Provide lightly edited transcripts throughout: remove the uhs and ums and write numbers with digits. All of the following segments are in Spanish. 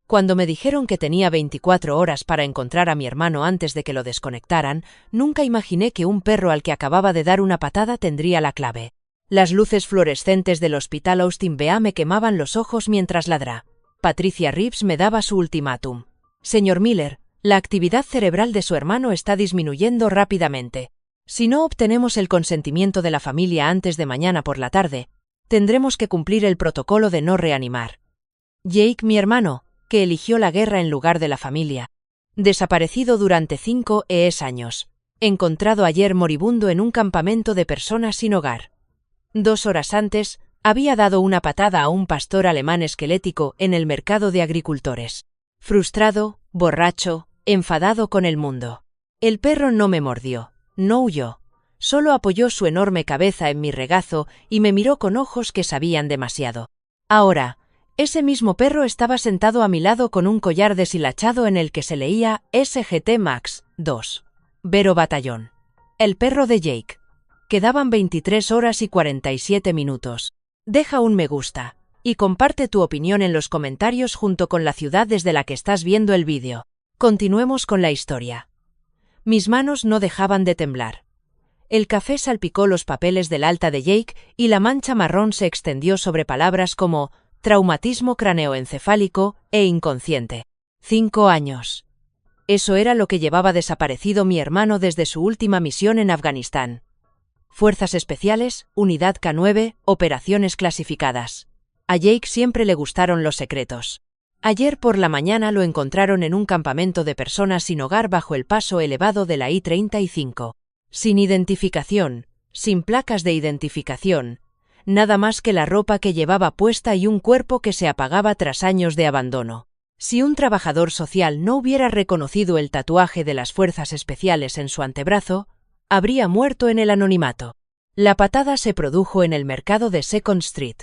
Cuando me dijeron que tenía 24 horas para encontrar a mi hermano antes de que lo desconectaran, nunca imaginé que un perro al que acababa de dar una patada tendría la clave. Las luces fluorescentes del hospital Austin VA me quemaban los ojos mientras ladrá. Patricia Reeves me daba su ultimátum. Señor Miller, la actividad cerebral de su hermano está disminuyendo rápidamente. Si no obtenemos el consentimiento de la familia antes de mañana por la tarde, tendremos que cumplir el protocolo de no reanimar. Jake, mi hermano, que eligió la guerra en lugar de la familia. Desaparecido durante 5 años. Encontrado ayer moribundo en un campamento de personas sin hogar. 2 horas antes, había dado una patada a un pastor alemán esquelético en el mercado de agricultores. Frustrado, borracho, enfadado con el mundo. El perro no me mordió, no huyó. Solo apoyó su enorme cabeza en mi regazo y me miró con ojos que sabían demasiado. Ahora, ese mismo perro estaba sentado a mi lado con un collar deshilachado en el que se leía SGT Max 2. Vero Batallón. El perro de Jake. Quedaban 23 horas y 47 minutos. Deja un me gusta y comparte tu opinión en los comentarios junto con la ciudad desde la que estás viendo el vídeo. Continuemos con la historia. Mis manos no dejaban de temblar. El café salpicó los papeles del alta de Jake y la mancha marrón se extendió sobre palabras como traumatismo craneoencefálico e inconsciente. 5 años. Eso era lo que llevaba desaparecido mi hermano desde su última misión en Afganistán. Fuerzas Especiales, Unidad K9, Operaciones Clasificadas. A Jake siempre le gustaron los secretos. Ayer por la mañana lo encontraron en un campamento de personas sin hogar bajo el paso elevado de la I-35. Sin identificación, sin placas de identificación, nada más que la ropa que llevaba puesta y un cuerpo que se apagaba tras años de abandono. Si un trabajador social no hubiera reconocido el tatuaje de las Fuerzas Especiales en su antebrazo, habría muerto en el anonimato. La patada se produjo en el mercado de Second Street.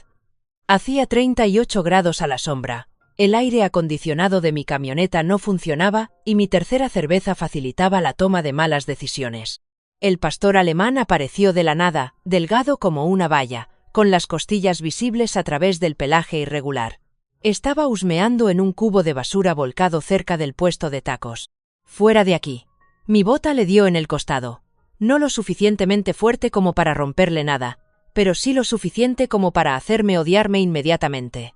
Hacía 38 grados a la sombra, el aire acondicionado de mi camioneta no funcionaba y mi tercera cerveza facilitaba la toma de malas decisiones. El pastor alemán apareció de la nada, delgado como una valla, con las costillas visibles a través del pelaje irregular. Estaba husmeando en un cubo de basura volcado cerca del puesto de tacos. Fuera de aquí. Mi bota le dio en el costado. No lo suficientemente fuerte como para romperle nada, pero sí lo suficiente como para hacerme odiarme inmediatamente.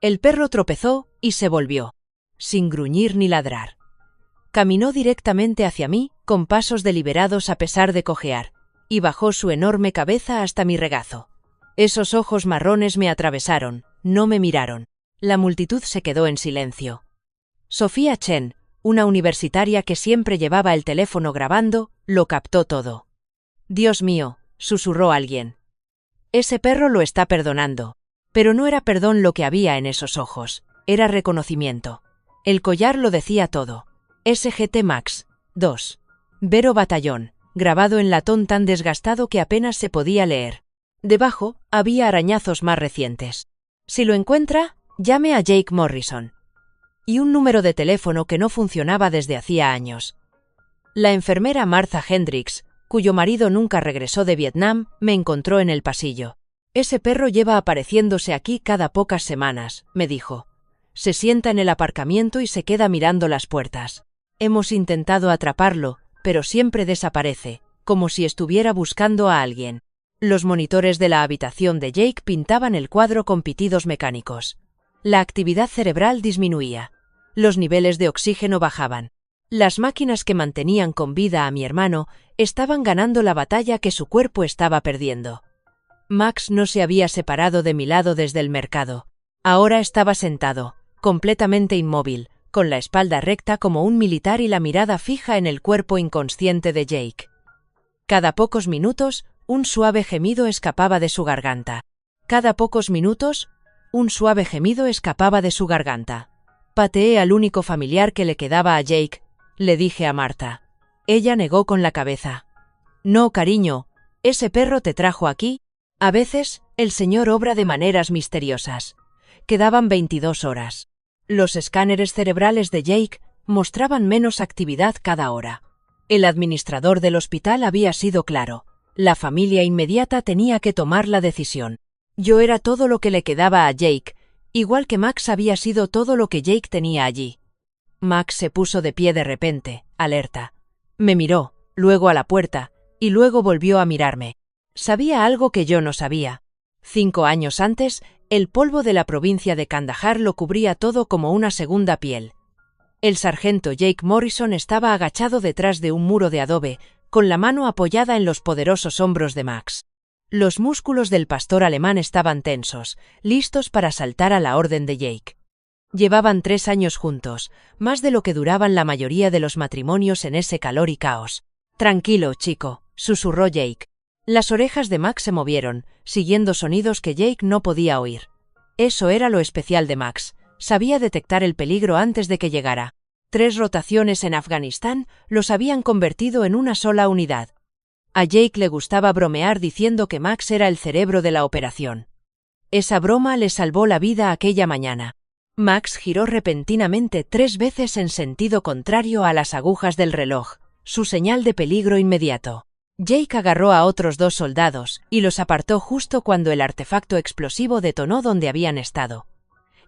El perro tropezó y se volvió, sin gruñir ni ladrar. Caminó directamente hacia mí, con pasos deliberados a pesar de cojear, y bajó su enorme cabeza hasta mi regazo. Esos ojos marrones me atravesaron, no me miraron. La multitud se quedó en silencio. Sofía Chen, una universitaria que siempre llevaba el teléfono grabando, lo captó todo. «Dios mío», susurró alguien. «Ese perro lo está perdonando». Pero no era perdón lo que había en esos ojos, era reconocimiento. El collar lo decía todo. SGT Max 2. Vero Batallón, grabado en latón tan desgastado que apenas se podía leer. Debajo, había arañazos más recientes. Si lo encuentra, llame a Jake Morrison. Y un número de teléfono que no funcionaba desde hacía años. La enfermera Martha Hendricks, cuyo marido nunca regresó de Vietnam, me encontró en el pasillo. «Ese perro lleva apareciéndose aquí cada pocas semanas», me dijo. «Se sienta en el aparcamiento y se queda mirando las puertas. Hemos intentado atraparlo, pero siempre desaparece, como si estuviera buscando a alguien». Los monitores de la habitación de Jake pintaban el cuadro con pitidos mecánicos. La actividad cerebral disminuía. Los niveles de oxígeno bajaban. Las máquinas que mantenían con vida a mi hermano estaban ganando la batalla que su cuerpo estaba perdiendo. Max no se había separado de mi lado desde el mercado. Ahora estaba sentado, completamente inmóvil, con la espalda recta como un militar y la mirada fija en el cuerpo inconsciente de Jake. Cada pocos minutos, un suave gemido escapaba de su garganta. Cada pocos minutos, un suave gemido escapaba de su garganta. Pateé al único familiar que le quedaba a Jake, le dije a Marta. Ella negó con la cabeza. «No, cariño, ¿ese perro te trajo aquí?» A veces, el señor obra de maneras misteriosas. Quedaban 22 horas. Los escáneres cerebrales de Jake mostraban menos actividad cada hora. El administrador del hospital había sido claro. La familia inmediata tenía que tomar la decisión. Yo era todo lo que le quedaba a Jake, Igual que Max había sido todo lo que Jake tenía allí. Max se puso de pie de repente, alerta. Me miró, luego a la puerta, y luego volvió a mirarme. Sabía algo que yo no sabía. 5 años antes, el polvo de la provincia de Kandahar lo cubría todo como una segunda piel. El sargento Jake Morrison estaba agachado detrás de un muro de adobe, con la mano apoyada en los poderosos hombros de Max. Los músculos del pastor alemán estaban tensos, listos para saltar a la orden de Jake. Llevaban 3 años juntos, más de lo que duraban la mayoría de los matrimonios en ese calor y caos. Tranquilo, chico, susurró Jake. Las orejas de Max se movieron, siguiendo sonidos que Jake no podía oír. Eso era lo especial de Max. Sabía detectar el peligro antes de que llegara. 3 rotaciones en Afganistán los habían convertido en una sola unidad. A Jake le gustaba bromear diciendo que Max era el cerebro de la operación. Esa broma le salvó la vida aquella mañana. Max giró repentinamente 3 veces en sentido contrario a las agujas del reloj, su señal de peligro inmediato. Jake agarró a otros 2 soldados y los apartó justo cuando el artefacto explosivo detonó donde habían estado.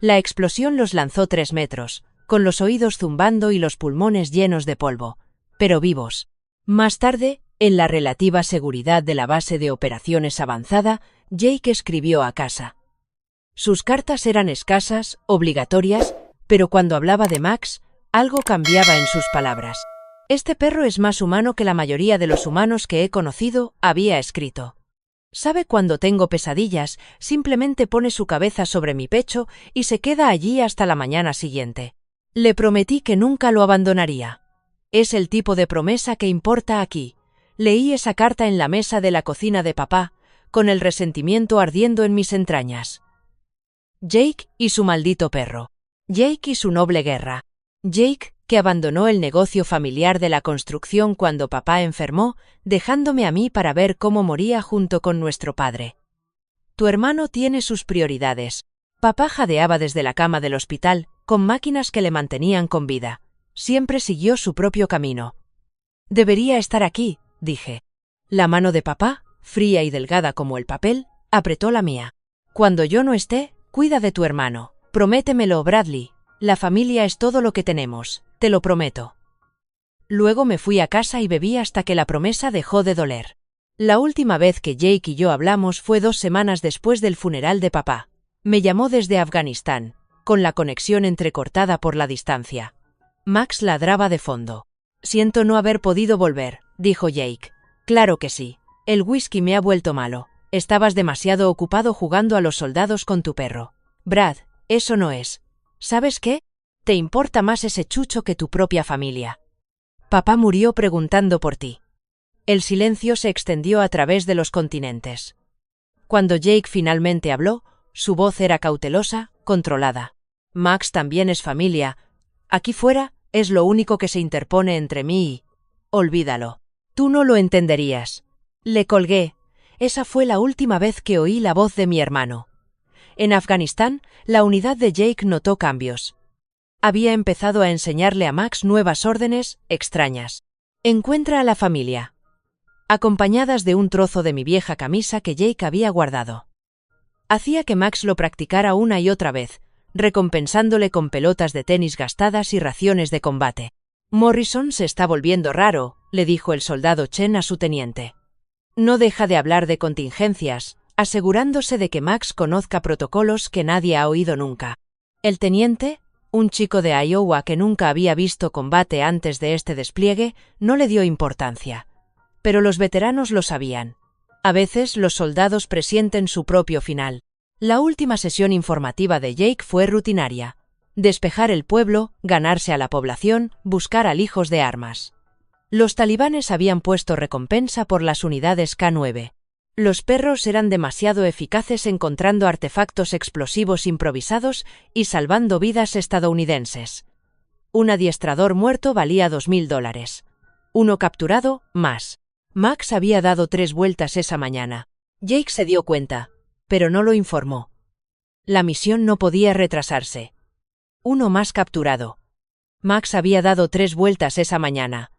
La explosión los lanzó 3 metros, con los oídos zumbando y los pulmones llenos de polvo, pero vivos. Más tarde, en la relativa seguridad de la base de operaciones avanzada, Jake escribió a casa. Sus cartas eran escasas, obligatorias, pero cuando hablaba de Max, algo cambiaba en sus palabras. Este perro es más humano que la mayoría de los humanos que he conocido, había escrito. Sabe cuando tengo pesadillas, simplemente pone su cabeza sobre mi pecho y se queda allí hasta la mañana siguiente. Le prometí que nunca lo abandonaría. Es el tipo de promesa que importa aquí. Leí esa carta en la mesa de la cocina de papá, con el resentimiento ardiendo en mis entrañas. Jake y su maldito perro. Jake y su noble guerra. Jake, que abandonó el negocio familiar de la construcción cuando papá enfermó, dejándome a mí para ver cómo moría junto con nuestro padre. Tu hermano tiene sus prioridades. Papá jadeaba desde la cama del hospital, con máquinas que le mantenían con vida. Siempre siguió su propio camino. Debería estar aquí, dije. La mano de papá, fría y delgada como el papel, apretó la mía. Cuando yo no esté, cuida de tu hermano. Prométemelo, Bradley. La familia es todo lo que tenemos, te lo prometo. Luego me fui a casa y bebí hasta que la promesa dejó de doler. La última vez que Jake y yo hablamos fue 2 semanas después del funeral de papá. Me llamó desde Afganistán, con la conexión entrecortada por la distancia. Max ladraba de fondo. Siento no haber podido volver, dijo Jake. Claro que sí. El whisky me ha vuelto malo. Estabas demasiado ocupado jugando a los soldados con tu perro. Brad, eso no es. ¿Sabes qué? Te importa más ese chucho que tu propia familia. Papá murió preguntando por ti. El silencio se extendió a través de los continentes. Cuando Jake finalmente habló, su voz era cautelosa, controlada. Max también es familia. Aquí fuera, es lo único que se interpone entre mí y... Olvídalo. Tú no lo entenderías. Le colgué. Esa fue la última vez que oí la voz de mi hermano. En Afganistán, la unidad de Jake notó cambios. Había empezado a enseñarle a Max nuevas órdenes, extrañas. Encuentra a la familia. Acompañadas de un trozo de mi vieja camisa que Jake había guardado. Hacía que Max lo practicara una y otra vez, recompensándole con pelotas de tenis gastadas y raciones de combate. Morrison se está volviendo raro, le dijo el soldado Chen a su teniente. No deja de hablar de contingencias, asegurándose de que Max conozca protocolos que nadie ha oído nunca. El teniente, un chico de Iowa que nunca había visto combate antes de este despliegue, no le dio importancia. Pero los veteranos lo sabían. A veces los soldados presienten su propio final. La última sesión informativa de Jake fue rutinaria. Despejar el pueblo, ganarse a la población, buscar alijos de armas. Los talibanes habían puesto recompensa por las unidades K-9. Los perros eran demasiado eficaces encontrando artefactos explosivos improvisados y salvando vidas estadounidenses. Un adiestrador muerto valía $2.000. Uno capturado, más. Max había dado 3 vueltas esa mañana. Jake se dio cuenta, pero no lo informó. La misión no podía retrasarse. Uno más capturado. Max había dado 3 vueltas esa mañana.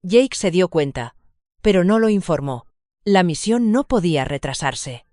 Jake se dio cuenta, pero no lo informó. La misión no podía retrasarse.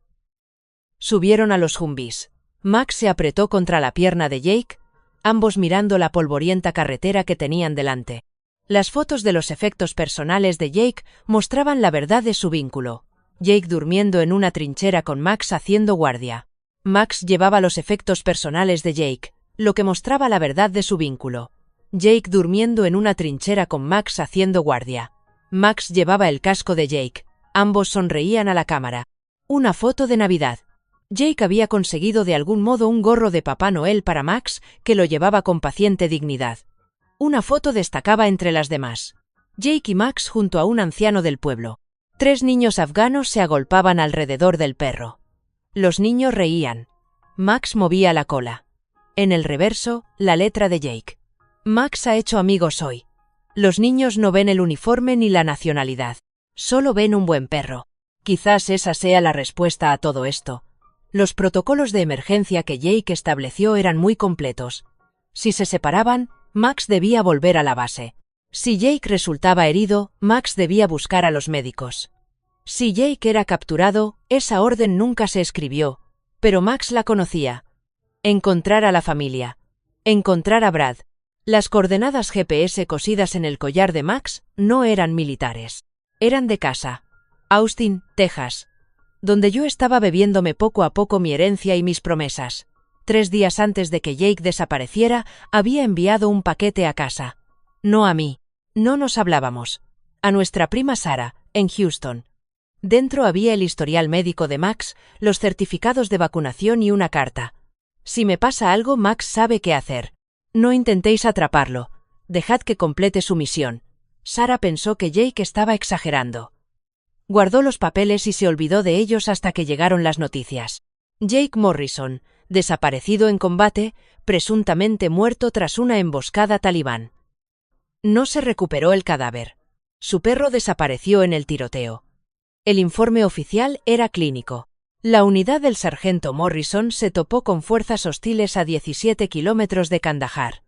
Subieron a los Humvees. Max se apretó contra la pierna de Jake, ambos mirando la polvorienta carretera que tenían delante. Las fotos de los efectos personales de Jake mostraban la verdad de su vínculo. Jake durmiendo en una trinchera con Max haciendo guardia. Max llevaba los efectos personales de Jake, lo que mostraba la verdad de su vínculo. Jake durmiendo en una trinchera con Max haciendo guardia. Max llevaba el casco de Jake. Ambos sonreían a la cámara. Una foto de Navidad. Jake había conseguido de algún modo un gorro de Papá Noel para Max, que lo llevaba con paciente dignidad. Una foto destacaba entre las demás. Jake y Max junto a un anciano del pueblo. 3 niños afganos se agolpaban alrededor del perro. Los niños reían. Max movía la cola. En el reverso, la letra de Jake. Max ha hecho amigos hoy. Los niños no ven el uniforme ni la nacionalidad. Solo ven un buen perro. Quizás esa sea la respuesta a todo esto. Los protocolos de emergencia que Jake estableció eran muy completos. Si se separaban, Max debía volver a la base. Si Jake resultaba herido, Max debía buscar a los médicos. Si Jake era capturado, esa orden nunca se escribió, pero Max la conocía. Encontrar a la familia. Encontrar a Brad. Las coordenadas GPS cosidas en el collar de Max no eran militares. Eran de casa. Austin, Texas. Donde yo estaba bebiéndome poco a poco mi herencia y mis promesas. 3 días antes de que Jake desapareciera, había enviado un paquete a casa. No a mí. No nos hablábamos. A nuestra prima Sara, en Houston. Dentro había el historial médico de Max, los certificados de vacunación y una carta. Si me pasa algo, Max sabe qué hacer. No intentéis atraparlo. Dejad que complete su misión. Sara pensó que Jake estaba exagerando. Guardó los papeles y se olvidó de ellos hasta que llegaron las noticias. Jake Morrison, desaparecido en combate, presuntamente muerto tras una emboscada talibán. No se recuperó el cadáver. Su perro desapareció en el tiroteo. El informe oficial era clínico. La unidad del sargento Morrison se topó con fuerzas hostiles a 17 kilómetros de Kandahar.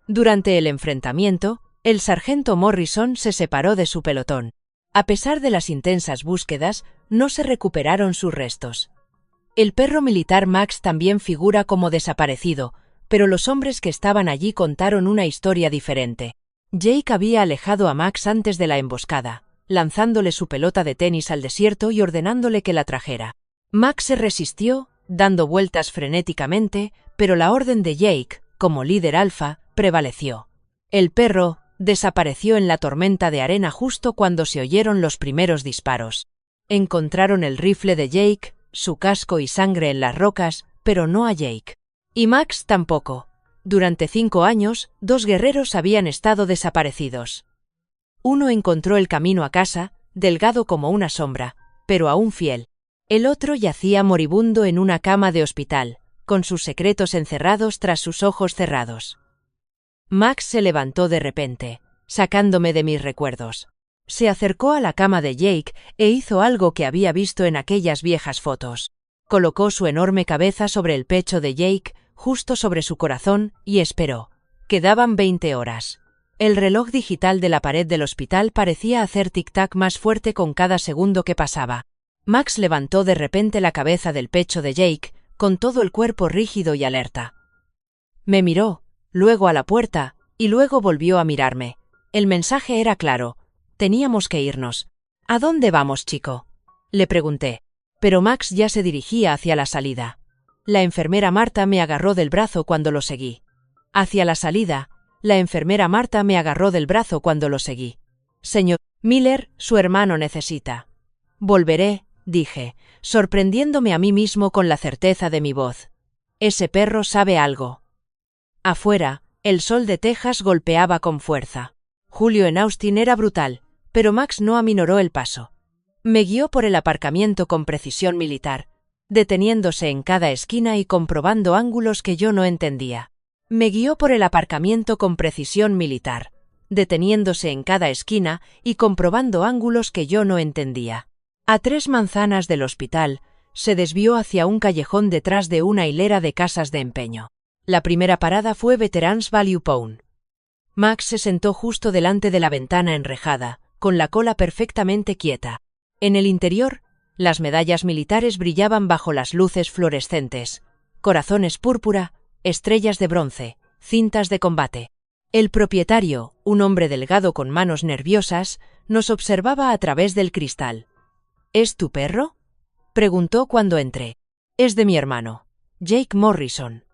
Durante el enfrentamiento, el sargento Morrison se separó de su pelotón. A pesar de las intensas búsquedas, no se recuperaron sus restos. El perro militar Max también figura como desaparecido, pero los hombres que estaban allí contaron una historia diferente. Jake había alejado a Max antes de la emboscada, lanzándole su pelota de tenis al desierto y ordenándole que la trajera. Max se resistió, dando vueltas frenéticamente, pero la orden de Jake, como líder alfa, prevaleció. El perro desapareció en la tormenta de arena justo cuando se oyeron los primeros disparos. Encontraron el rifle de Jake, su casco y sangre en las rocas, pero no a Jake. Y Max tampoco. Durante 5 años, 2 guerreros habían estado desaparecidos. Uno encontró el camino a casa, delgado como una sombra, pero aún fiel. El otro yacía moribundo en una cama de hospital, con sus secretos encerrados tras sus ojos cerrados. Max se levantó de repente, sacándome de mis recuerdos. Se acercó a la cama de Jake e hizo algo que había visto en aquellas viejas fotos. Colocó su enorme cabeza sobre el pecho de Jake, justo sobre su corazón, y esperó. Quedaban 20 horas. El reloj digital de la pared del hospital parecía hacer tic-tac más fuerte con cada segundo que pasaba. Max levantó de repente la cabeza del pecho de Jake, con todo el cuerpo rígido y alerta. Me miró, luego a la puerta, y luego volvió a mirarme. El mensaje era claro. Teníamos que irnos. ¿A dónde vamos, chico?, le pregunté. Pero Max ya se dirigía hacia la salida. La enfermera Marta me agarró del brazo cuando lo seguí. Hacia la salida, la enfermera Marta me agarró del brazo cuando lo seguí. Señor Miller, su hermano necesita. Volveré, dije, sorprendiéndome a mí mismo con la certeza de mi voz. Ese perro sabe algo. Afuera, el sol de Texas golpeaba con fuerza. Julio en Austin era brutal, pero Max no aminoró el paso. Me guió por el aparcamiento con precisión militar, deteniéndose en cada esquina y comprobando ángulos que yo no entendía. Me guió por el aparcamiento con precisión militar, deteniéndose en cada esquina y comprobando ángulos que yo no entendía. A 3 manzanas del hospital, se desvió hacia un callejón detrás de una hilera de casas de empeño. La primera parada fue Veterans Value Pawn. Max se sentó justo delante de la ventana enrejada, con la cola perfectamente quieta. En el interior, las medallas militares brillaban bajo las luces fluorescentes. corazones púrpura, estrellas de bronce, cintas de combate. El propietario, un hombre delgado con manos nerviosas, nos observaba a través del cristal. ¿Es tu perro?, preguntó cuando entré. Es de mi hermano, Jake Morrison.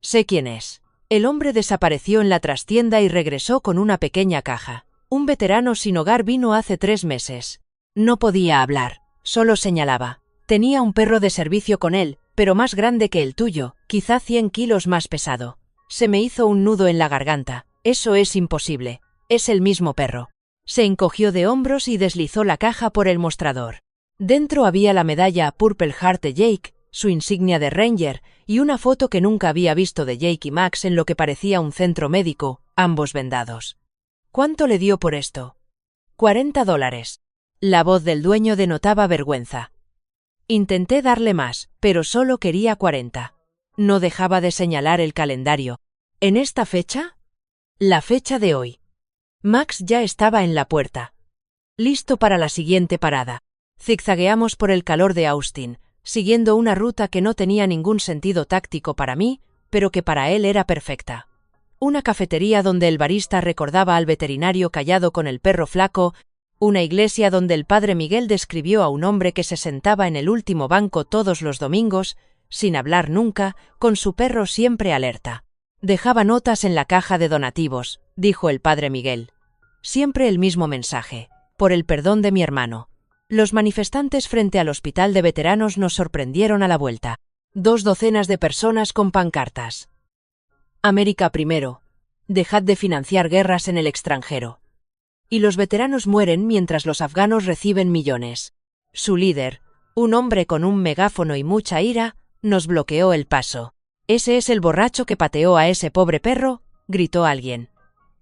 Sé quién es. El hombre desapareció en la trastienda y regresó con una pequeña caja. Un veterano sin hogar vino hace 3 meses. No podía hablar, solo señalaba. Tenía un perro de servicio con él, pero más grande que el tuyo, quizá 100 kilos más pesado. Se me hizo un nudo en la garganta. Eso es imposible. Es el mismo perro. Se encogió de hombros y deslizó la caja por el mostrador. Dentro había la medalla Purple Heart de Jake, su insignia de Ranger, y una foto que nunca había visto de Jake y Max en lo que parecía un centro médico, ambos vendados. ¿Cuánto le dio por esto? $40. La voz del dueño denotaba vergüenza. Intenté darle más, pero solo quería 40. No dejaba de señalar el calendario. ¿En esta fecha? La fecha de hoy. Max ya estaba en la puerta. Listo para la siguiente parada. Zigzagueamos por el calor de Austin, siguiendo una ruta que no tenía ningún sentido táctico para mí, pero que para él era perfecta. Una cafetería donde el barista recordaba al veterinario callado con el perro flaco, una iglesia donde el padre Miguel describió a un hombre que se sentaba en el último banco todos los domingos, sin hablar nunca, con su perro siempre alerta. Dejaba notas en la caja de donativos, dijo el padre Miguel. Siempre el mismo mensaje: por el perdón de mi hermano. Los manifestantes frente al hospital de veteranos nos sorprendieron a la vuelta. 2 docenas de personas con pancartas. América primero. Dejad de financiar guerras en el extranjero. Y los veteranos mueren mientras los afganos reciben millones. Su líder, un hombre con un megáfono y mucha ira, nos bloqueó el paso. «¿Ese es el borracho que pateó a ese pobre perro?», gritó alguien.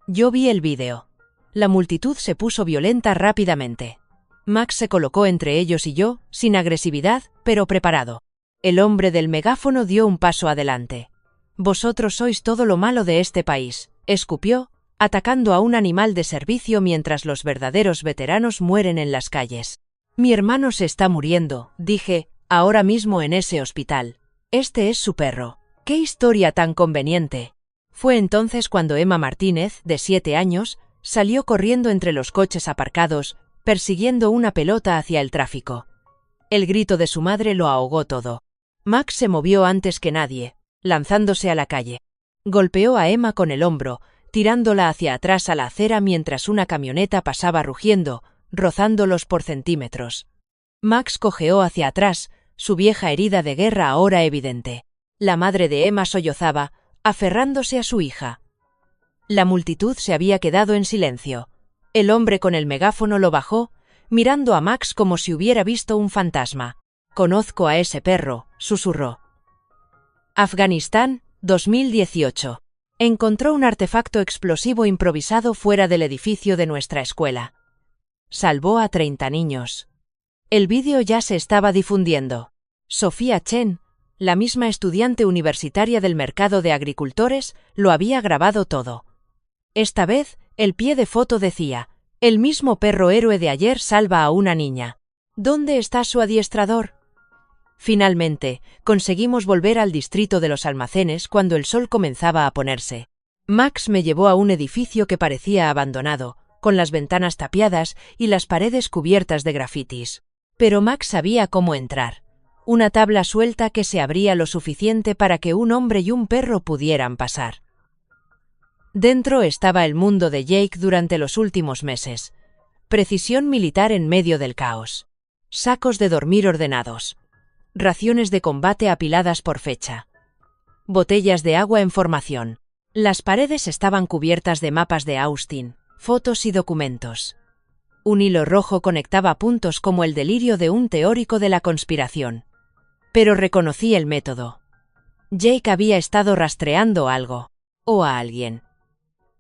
Yo vi el vídeo. La multitud se puso violenta rápidamente. Max se colocó entre ellos y yo, sin agresividad, pero preparado. El hombre del megáfono dio un paso adelante. «Vosotros sois todo lo malo de este país», escupió, atacando a un animal de servicio mientras los verdaderos veteranos mueren en las calles. «Mi hermano se está muriendo», dije, «ahora mismo en ese hospital. Este es su perro. ¡Qué historia tan conveniente!». Fue entonces cuando Emma Martínez, de 7 años, salió corriendo entre los coches aparcados, persiguiendo una pelota hacia el tráfico. El grito de su madre lo ahogó todo. Max se movió antes que nadie, lanzándose a la calle. Golpeó a Emma con el hombro, tirándola hacia atrás a la acera mientras una camioneta pasaba rugiendo, rozándolos por centímetros. Max cojeó hacia atrás, su vieja herida de guerra ahora evidente. La madre de Emma sollozaba, aferrándose a su hija. La multitud se había quedado en silencio. El hombre con el megáfono lo bajó, mirando a Max como si hubiera visto un fantasma. «Conozco a ese perro», susurró. Afganistán, 2018. Encontró un artefacto explosivo improvisado fuera del edificio de nuestra escuela. Salvó a 30 niños. El vídeo ya se estaba difundiendo. Sofía Chen, la misma estudiante universitaria del mercado de agricultores, lo había grabado todo. Esta vez, el pie de foto decía: «El mismo perro héroe de ayer salva a una niña. ¿Dónde está su adiestrador?». Finalmente, conseguimos volver al distrito de los almacenes cuando el sol comenzaba a ponerse. Max me llevó a un edificio que parecía abandonado, con las ventanas tapiadas y las paredes cubiertas de grafitis. Pero Max sabía cómo entrar. Una tabla suelta que se abría lo suficiente para que un hombre y un perro pudieran pasar. Dentro estaba el mundo de Jake durante los últimos meses. Precisión militar en medio del caos. Sacos de dormir ordenados. Raciones de combate apiladas por fecha. Botellas de agua en formación. Las paredes estaban cubiertas de mapas de Austin, fotos y documentos. Un hilo rojo conectaba puntos como el delirio de un teórico de la conspiración. Pero reconocí el método. Jake había estado rastreando algo. O a alguien.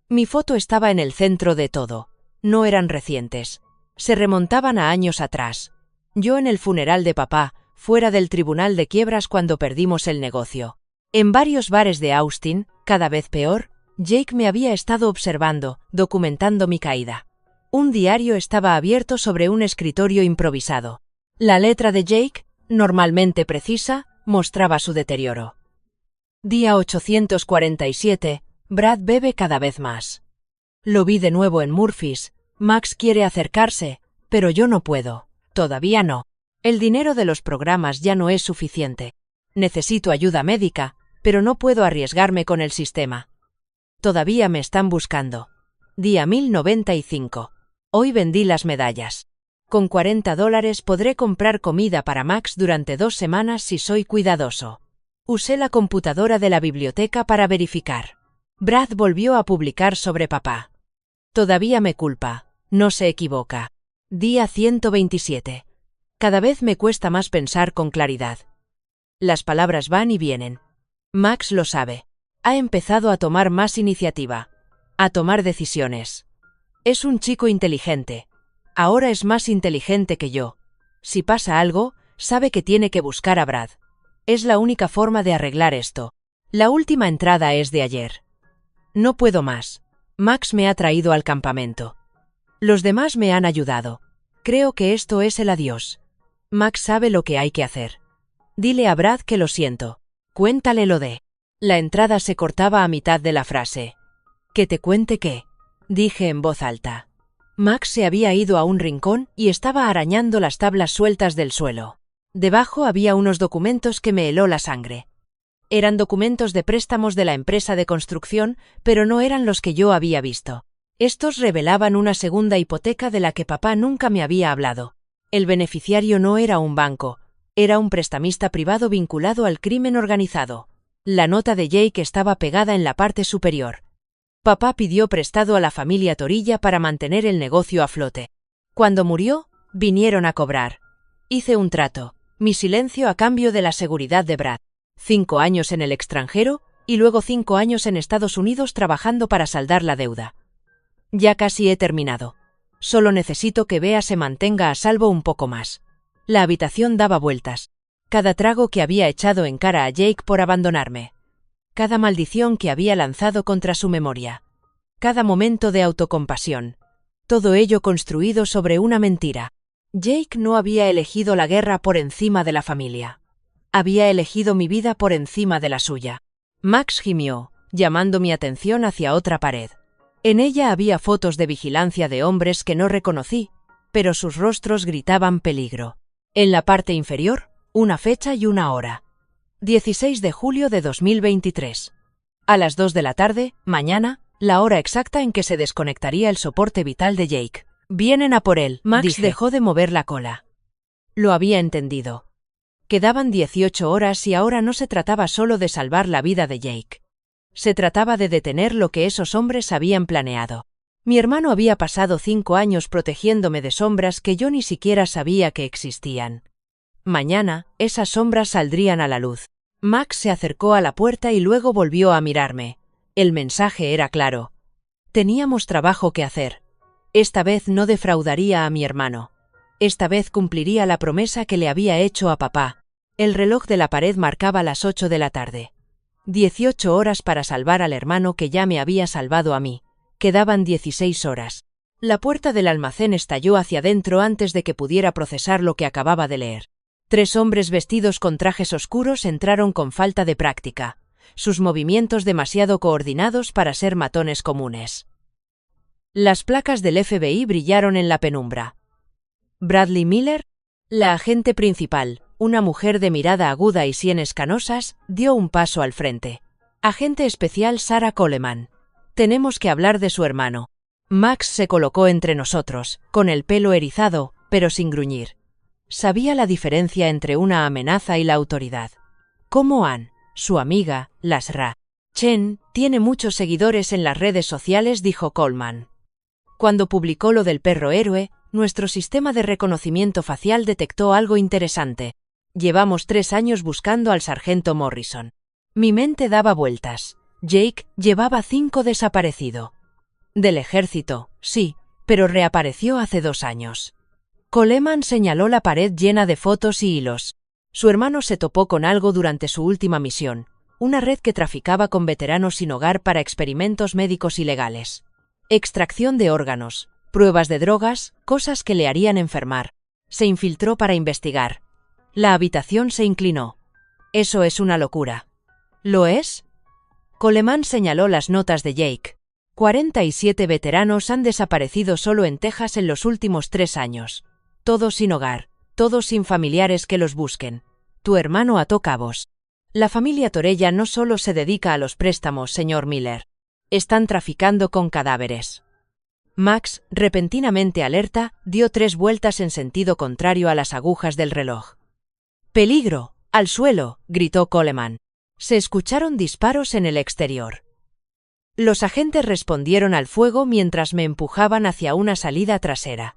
Mi foto estaba en el centro de todo. No eran recientes. Se remontaban a años atrás. Yo en el funeral de papá, fuera del tribunal de quiebras cuando perdimos el negocio. En varios bares de Austin, cada vez peor, Jake me había estado observando, documentando mi caída. Un diario estaba abierto sobre un escritorio improvisado. La letra de Jake, normalmente precisa, mostraba su deterioro. Día 847, Brad bebe cada vez más. Lo vi de nuevo en Murphy's. Max quiere acercarse, pero yo no puedo. Todavía no. El dinero de los programas ya no es suficiente. Necesito ayuda médica, pero no puedo arriesgarme con el sistema. Todavía me están buscando. Día 1095. Hoy vendí las medallas. Con $40 podré comprar comida para Max durante 2 semanas si soy cuidadoso. Usé la computadora de la biblioteca para verificar. Brad volvió a publicar sobre papá. Todavía me culpa, no se equivoca. Día 127. Cada vez me cuesta más pensar con claridad. Las palabras van y vienen. Max lo sabe. Ha empezado a tomar más iniciativa. A tomar decisiones. Es un chico inteligente. Ahora es más inteligente que yo. Si pasa algo, sabe que tiene que buscar a Brad. Es la única forma de arreglar esto. La última entrada es de ayer. No puedo más. Max me ha traído al campamento. Los demás me han ayudado. Creo que esto es el adiós. Max sabe lo que hay que hacer. Dile a Brad que lo siento. Cuéntale lo de. La entrada se cortaba a mitad de la frase. ¿Que te cuente qué? Dije en voz alta. Max se había ido a un rincón y estaba arañando las tablas sueltas del suelo. Debajo había unos documentos que me heló la sangre. Eran documentos de préstamos de la empresa de construcción, pero no eran los que yo había visto. Estos revelaban una segunda hipoteca de la que papá nunca me había hablado. El beneficiario no era un banco, era un prestamista privado vinculado al crimen organizado. La nota de Jake estaba pegada en la parte superior. Papá pidió prestado a la familia Torilla para mantener el negocio a flote. Cuando murió, vinieron a cobrar. Hice un trato. Mi silencio a cambio de la seguridad de Brad. 5 años en el extranjero, y luego 5 años en Estados Unidos trabajando para saldar la deuda. Ya casi he terminado. Solo necesito que Bea se mantenga a salvo un poco más. La habitación daba vueltas. Cada trago que había echado en cara a Jake por abandonarme. Cada maldición que había lanzado contra su memoria. Cada momento de autocompasión. Todo ello construido sobre una mentira. Jake no había elegido la guerra por encima de la familia. Había elegido mi vida por encima de la suya. Max gimió, llamando mi atención hacia otra pared. En ella había fotos de vigilancia de hombres que no reconocí, pero sus rostros gritaban peligro. En la parte inferior, una fecha y una hora. 16 de julio de 2023. A las 2 de la tarde, mañana, la hora exacta en que se desconectaría el soporte vital de Jake. Vienen a por él. Max dije. Dejó de mover la cola. Lo había entendido. Quedaban 18 horas y ahora no se trataba solo de salvar la vida de Jake. Se trataba de detener lo que esos hombres habían planeado. Mi hermano había pasado 5 años protegiéndome de sombras que yo ni siquiera sabía que existían. Mañana, esas sombras saldrían a la luz. Max se acercó a la puerta y luego volvió a mirarme. El mensaje era claro. Teníamos trabajo que hacer. Esta vez no defraudaría a mi hermano. Esta vez cumpliría la promesa que le había hecho a papá. El reloj de la pared marcaba las 8 de la tarde. 18 horas para salvar al hermano que ya me había salvado a mí. Quedaban 16 horas. La puerta del almacén estalló hacia adentro antes de que pudiera procesar lo que acababa de leer. 3 hombres vestidos con trajes oscuros entraron con falta de práctica. Sus movimientos demasiado coordinados para ser matones comunes. Las placas del FBI brillaron en la penumbra. Bradley Miller, la agente principal, una mujer de mirada aguda y sienes canosas, dio un paso al frente. Agente especial Sarah Coleman. Tenemos que hablar de su hermano. Max se colocó entre nosotros, con el pelo erizado, pero sin gruñir. Sabía la diferencia entre una amenaza y la autoridad. Como Ann, su amiga, Lasra. Chen, tiene muchos seguidores en las redes sociales, dijo Coleman. Cuando publicó lo del perro héroe, nuestro sistema de reconocimiento facial detectó algo interesante. Llevamos 3 años buscando al sargento Morrison. Mi mente daba vueltas. Jake llevaba 5 desaparecido. Del ejército, sí, pero reapareció hace 2 años. Coleman señaló la pared llena de fotos y hilos. Su hermano se topó con algo durante su última misión, una red que traficaba con veteranos sin hogar para experimentos médicos ilegales. Extracción de órganos, pruebas de drogas, cosas que le harían enfermar. Se infiltró para investigar. La habitación se inclinó. Eso es una locura. ¿Lo es? Coleman señaló las notas de Jake. 47 veteranos han desaparecido solo en Texas en los últimos 3 años. Todos sin hogar, todos sin familiares que los busquen. Tu hermano ató cabos. La familia Torella no solo se dedica a los préstamos, señor Miller. Están traficando con cadáveres. Max, repentinamente alerta, dio 3 vueltas en sentido contrario a las agujas del reloj. ¡Peligro! ¡Al suelo!, gritó Coleman. Se escucharon disparos en el exterior. Los agentes respondieron al fuego mientras me empujaban hacia una salida trasera.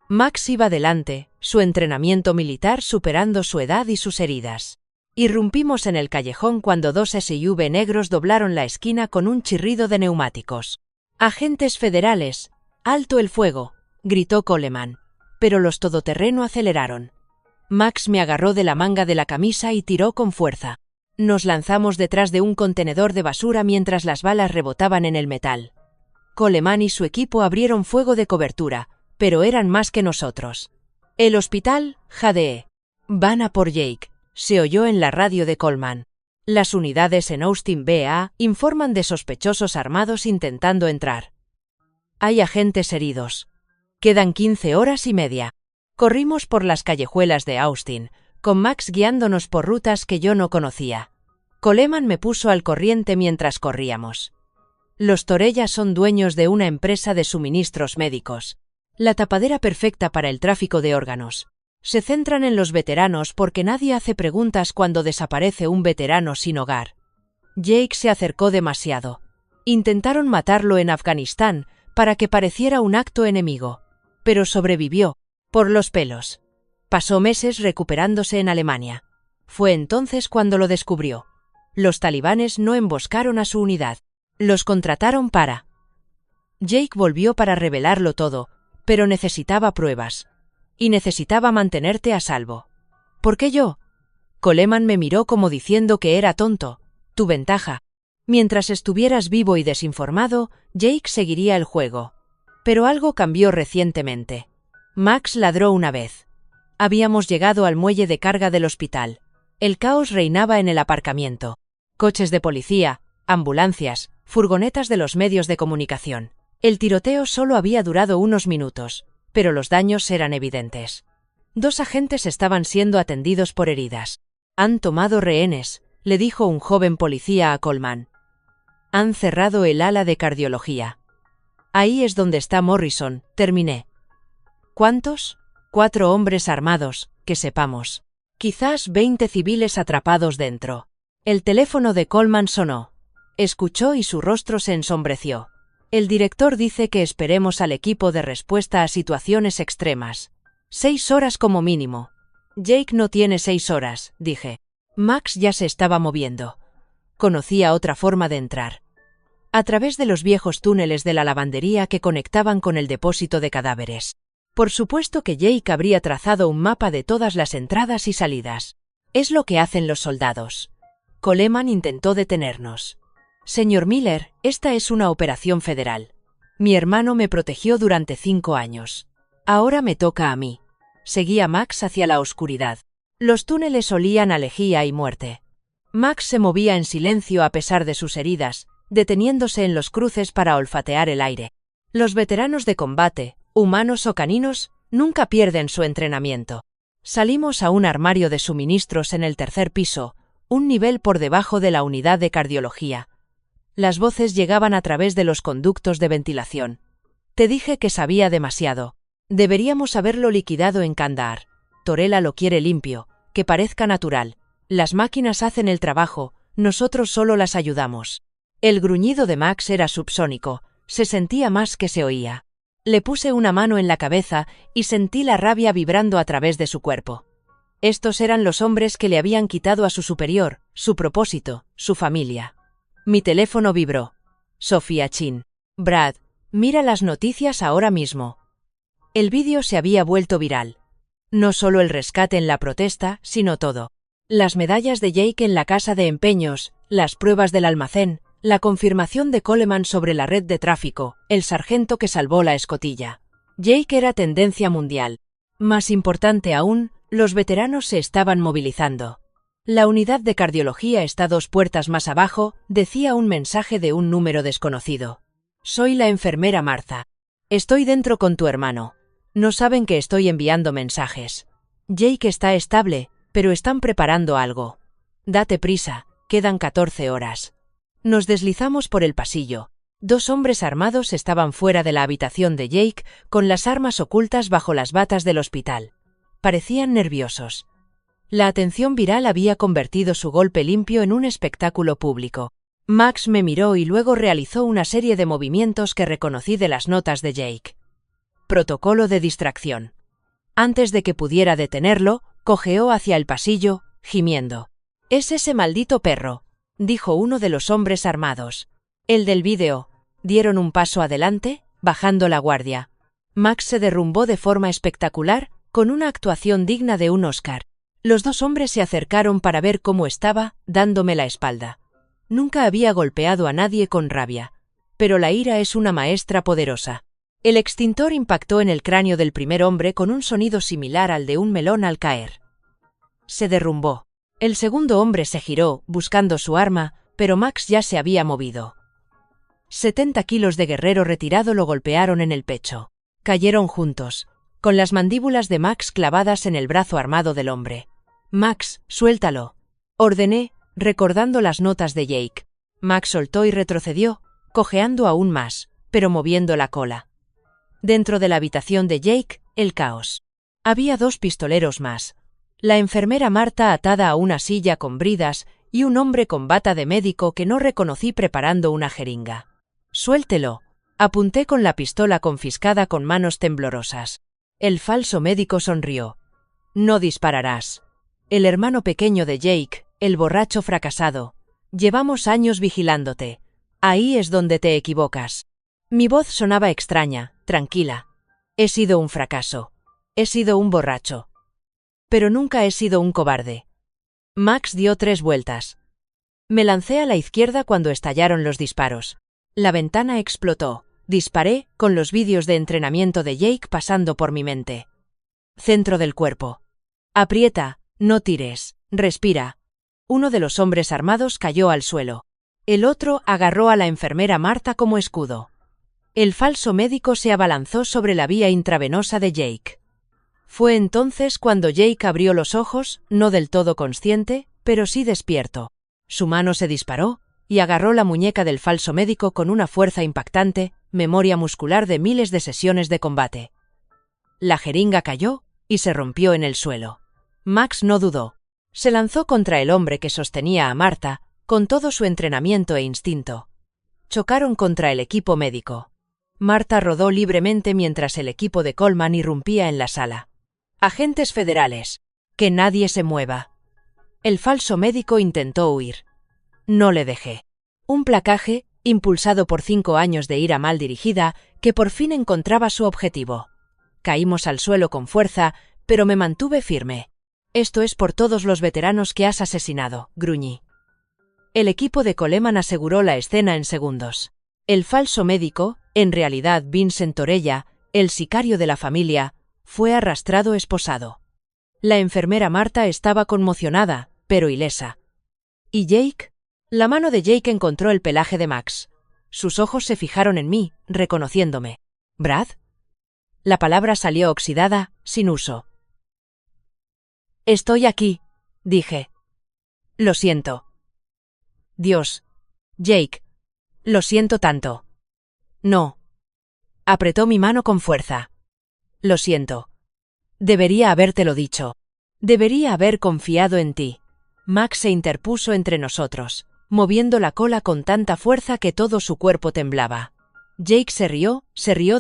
Max iba delante, su entrenamiento militar superando su edad y sus heridas. Irrumpimos en el callejón cuando 2 SUV negros doblaron la esquina con un chirrido de neumáticos. «¡Agentes federales! ¡Alto el fuego!», gritó Coleman. Pero los todoterreno aceleraron. Max me agarró de la manga de la camisa y tiró con fuerza. Nos lanzamos detrás de un contenedor de basura mientras las balas rebotaban en el metal. Coleman y su equipo abrieron fuego de cobertura, pero eran más que nosotros. «El hospital, jadee. Van a por Jake», se oyó en la radio de Coleman. «Las unidades en Austin BA informan de sospechosos armados intentando entrar. Hay agentes heridos. Quedan 15 horas y media». Corrimos por las callejuelas de Austin, con Max guiándonos por rutas que yo no conocía. Coleman me puso al corriente mientras corríamos. Los Torella son dueños de una empresa de suministros médicos. La tapadera perfecta para el tráfico de órganos. Se centran en los veteranos porque nadie hace preguntas cuando desaparece un veterano sin hogar. Jake se acercó demasiado. Intentaron matarlo en Afganistán para que pareciera un acto enemigo. Pero sobrevivió, por los pelos. Pasó meses recuperándose en Alemania. Fue entonces cuando lo descubrió. Los talibanes no emboscaron a su unidad. Los contrataron para... Jake volvió para revelarlo todo, pero necesitaba pruebas. Y necesitaba mantenerte a salvo. ¿Por qué yo? Coleman me miró como diciendo que era tonto. Tu ventaja. Mientras estuvieras vivo y desinformado, Jake seguiría el juego. Pero algo cambió recientemente. Max ladró una vez. Habíamos llegado al muelle de carga del hospital. El caos reinaba en el aparcamiento. Coches de policía, ambulancias, furgonetas de los medios de comunicación. El tiroteo solo había durado unos minutos, pero los daños eran evidentes. 2 agentes estaban siendo atendidos por heridas. «Han tomado rehenes», le dijo un joven policía a Coleman. «Han cerrado el ala de cardiología. Ahí es donde está Morrison», terminé. «¿Cuántos?» 4 hombres armados, que sepamos. Quizás 20 civiles atrapados dentro. El teléfono de Coleman sonó. Escuchó y su rostro se ensombreció. El director dice que esperemos al equipo de respuesta a situaciones extremas. 6 horas como mínimo. Jake no tiene 6 horas, dije. Max ya se estaba moviendo. Conocía otra forma de entrar. A través de los viejos túneles de la lavandería que conectaban con el depósito de cadáveres. Por supuesto que Jake habría trazado un mapa de todas las entradas y salidas. Es lo que hacen los soldados. Coleman intentó detenernos. «Señor Miller, esta es una operación federal. Mi hermano me protegió durante 5 años. Ahora me toca a mí». Seguía Max hacia la oscuridad. Los túneles olían a lejía y muerte. Max se movía en silencio a pesar de sus heridas, deteniéndose en los cruces para olfatear el aire. Los veteranos de combate, humanos o caninos, nunca pierden su entrenamiento. Salimos a un armario de suministros en el 3er piso, un nivel por debajo de la unidad de cardiología. Las voces llegaban a través de los conductos de ventilación. «Te dije que sabía demasiado. Deberíamos haberlo liquidado en Kandahar. Torella lo quiere limpio, que parezca natural. Las máquinas hacen el trabajo, nosotros solo las ayudamos». El gruñido de Max era subsónico, se sentía más que se oía. Le puse una mano en la cabeza y sentí la rabia vibrando a través de su cuerpo. Estos eran los hombres que le habían quitado a su superior, su propósito, su familia. Mi teléfono vibró. Sofía Chin. «Brad, mira las noticias ahora mismo». El vídeo se había vuelto viral. No solo el rescate en la protesta, sino todo. Las medallas de Jake en la casa de empeños, las pruebas del almacén, la confirmación de Coleman sobre la red de tráfico, el sargento que salvó la escotilla. Jake era tendencia mundial. Más importante aún, los veteranos se estaban movilizando. La unidad de cardiología está 2 puertas más abajo, decía un mensaje de un número desconocido. Soy la enfermera Martha. Estoy dentro con tu hermano. No saben que estoy enviando mensajes. Jake está estable, pero están preparando algo. Date prisa, quedan 14 horas. Nos deslizamos por el pasillo. 2 hombres armados estaban fuera de la habitación de Jake, con las armas ocultas bajo las batas del hospital. Parecían nerviosos. La atención viral había convertido su golpe limpio en un espectáculo público. Max me miró y luego realizó una serie de movimientos que reconocí de las notas de Jake. Protocolo de distracción. Antes de que pudiera detenerlo, cojeó hacia el pasillo, gimiendo. «Es ese maldito perro», dijo uno de los hombres armados. «El del vídeo». Dieron un paso adelante, bajando la guardia. Max se derrumbó de forma espectacular, con una actuación digna de un Oscar. Los 2 hombres se acercaron para ver cómo estaba, dándome la espalda. Nunca había golpeado a nadie con rabia. Pero la ira es una maestra poderosa. El extintor impactó en el cráneo del primer hombre con un sonido similar al de un melón al caer. Se derrumbó. El segundo hombre se giró, buscando su arma, pero Max ya se había movido. 70 kilos de guerrero retirado lo golpearon en el pecho. Cayeron juntos, con las mandíbulas de Max clavadas en el brazo armado del hombre. «Max, suéltalo», ordené, recordando las notas de Jake. Max soltó y retrocedió, cojeando aún más, pero moviendo la cola. Dentro de la habitación de Jake, el caos. Había 2 pistoleros más. La enfermera Martha atada a una silla con bridas y un hombre con bata de médico que no reconocí preparando una jeringa. «Suéltelo», apunté con la pistola confiscada con manos temblorosas. El falso médico sonrió. «No dispararás. El hermano pequeño de Jake, el borracho fracasado. Llevamos años vigilándote. Ahí es donde te equivocas». Mi voz sonaba extraña, tranquila. «He sido un fracaso. He sido un borracho. Pero nunca he sido un cobarde». Max dio 3 vueltas. Me lancé a la izquierda cuando estallaron los disparos. La ventana explotó. Disparé, con los vídeos de entrenamiento de Jake pasando por mi mente. Centro del cuerpo. «Aprieta, no tires, respira». Uno de los hombres armados cayó al suelo. El otro agarró a la enfermera Martha como escudo. El falso médico se abalanzó sobre la vía intravenosa de Jake. Fue entonces cuando Jake abrió los ojos, no del todo consciente, pero sí despierto. Su mano se disparó y agarró la muñeca del falso médico con una fuerza impactante, memoria muscular de miles de sesiones de combate. La jeringa cayó y se rompió en el suelo. Max no dudó. Se lanzó contra el hombre que sostenía a Martha, con todo su entrenamiento e instinto. Chocaron contra el equipo médico. Martha rodó libremente mientras el equipo de Coleman irrumpía en la sala. «Agentes federales. Que nadie se mueva». El falso médico intentó huir. No le dejé. Un placaje, impulsado por 5 años de ira mal dirigida, que por fin encontraba su objetivo. Caímos al suelo con fuerza, pero me mantuve firme. «Esto es por todos los veteranos que has asesinado», gruñí. El equipo de Coleman aseguró la escena en segundos. El falso médico, en realidad Vincent Torella, el sicario de la familia, fue arrastrado esposado. La enfermera Martha estaba conmocionada, pero ilesa. ¿Y Jake? La mano de Jake encontró el pelaje de Max. Sus ojos se fijaron en mí, reconociéndome. «¿Brad?» La palabra salió oxidada, sin uso. «Estoy aquí», dije. «Lo siento». «Dios. Jake. Lo siento tanto». «No». Apretó mi mano con fuerza. «Lo siento. Debería habértelo dicho. Debería haber confiado en ti». Max se interpuso entre nosotros, moviendo la cola con tanta fuerza que todo su cuerpo temblaba. Jake se rió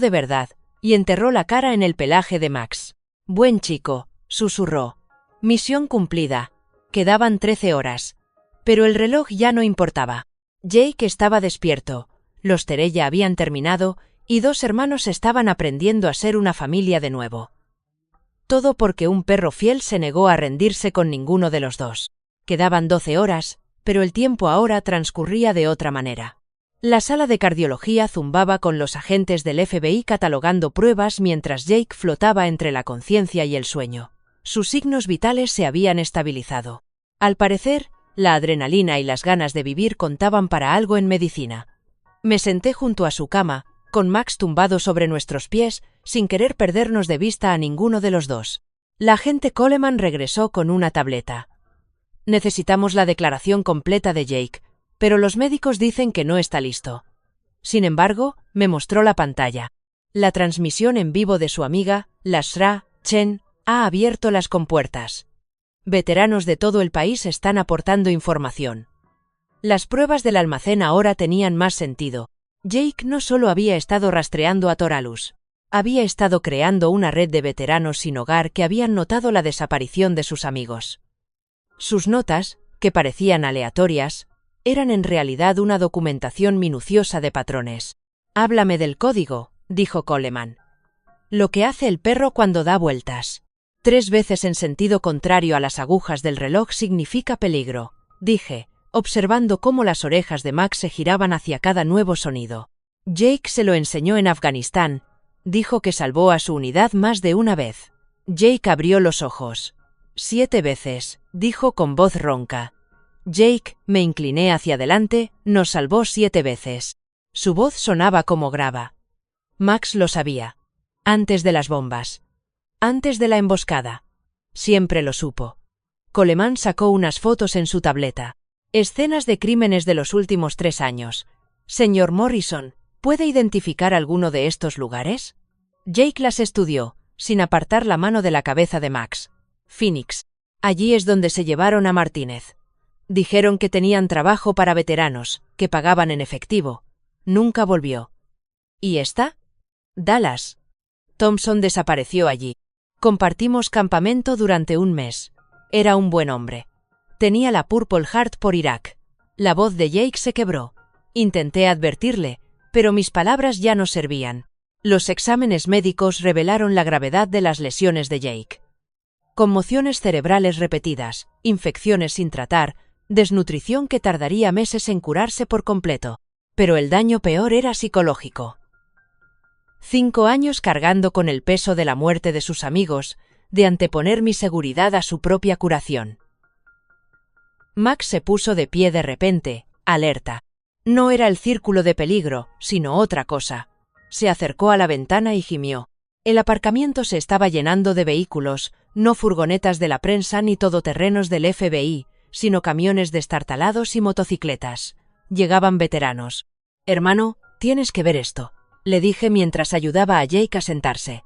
de verdad, y enterró la cara en el pelaje de Max. «Buen chico», susurró. «Misión cumplida». Quedaban 13 horas. Pero el reloj ya no importaba. Jake estaba despierto, los Torella habían terminado, y 2 hermanos estaban aprendiendo a ser una familia de nuevo. Todo porque un perro fiel se negó a rendirse con ninguno de los 2. Quedaban 12 horas, pero el tiempo ahora transcurría de otra manera. La sala de cardiología zumbaba con los agentes del FBI catalogando pruebas mientras Jake flotaba entre la conciencia y el sueño. Sus signos vitales se habían estabilizado. Al parecer, la adrenalina y las ganas de vivir contaban para algo en medicina. Me senté junto a su cama, con Max tumbado sobre nuestros pies, sin querer perdernos de vista a ninguno de los dos. La agente Coleman regresó con una tableta. Necesitamos la declaración completa de Jake, pero los médicos dicen que no está listo. Sin embargo, me mostró la pantalla. La transmisión en vivo de su amiga, la Shra Chen, ha abierto las compuertas. Veteranos de todo el país están aportando información. Las pruebas del almacén ahora tenían más sentido. Jake no solo había estado rastreando a Toralus, había estado creando una red de veteranos sin hogar que habían notado la desaparición de sus amigos. Sus notas, que parecían aleatorias, eran en realidad una documentación minuciosa de patrones. «Háblame del código», dijo Coleman. «Lo que hace el perro cuando da vueltas. 3 veces en sentido contrario a las agujas del reloj significa peligro», dije, observando cómo las orejas de Max se giraban hacia cada nuevo sonido. «Jake se lo enseñó en Afganistán. Dijo que salvó a su unidad más de una vez». Jake abrió los ojos. 7 veces, dijo con voz ronca. Jake, me incliné hacia adelante, nos salvó 7 veces. Su voz sonaba como grava. Max lo sabía. Antes de las bombas. Antes de la emboscada. Siempre lo supo. Coleman sacó unas fotos en su tableta. Escenas de crímenes de los últimos 3 años. Señor Morrison, ¿puede identificar alguno de estos lugares? Jake las estudió, sin apartar la mano de la cabeza de Max. Phoenix. Allí es donde se llevaron a Martínez. Dijeron que tenían trabajo para veteranos, que pagaban en efectivo. Nunca volvió. ¿Y esta? Dallas. Thompson desapareció allí. Compartimos campamento durante un mes. Era un buen hombre. Tenía la Purple Heart por Irak. La voz de Jake se quebró. Intenté advertirle, pero mis palabras ya no servían. Los exámenes médicos revelaron la gravedad de las lesiones de Jake. Conmociones cerebrales repetidas, infecciones sin tratar, desnutrición que tardaría meses en curarse por completo. Pero el daño peor era psicológico. 5 años cargando con el peso de la muerte de sus amigos, de anteponer mi seguridad a su propia curación. Max se puso de pie de repente, alerta. No era el círculo de peligro, sino otra cosa. Se acercó a la ventana y gimió. El aparcamiento se estaba llenando de vehículos, no furgonetas de la prensa ni todoterrenos del FBI, sino camiones destartalados y motocicletas. Llegaban veteranos. «Hermano, tienes que ver esto», le dije mientras ayudaba a Jake a sentarse.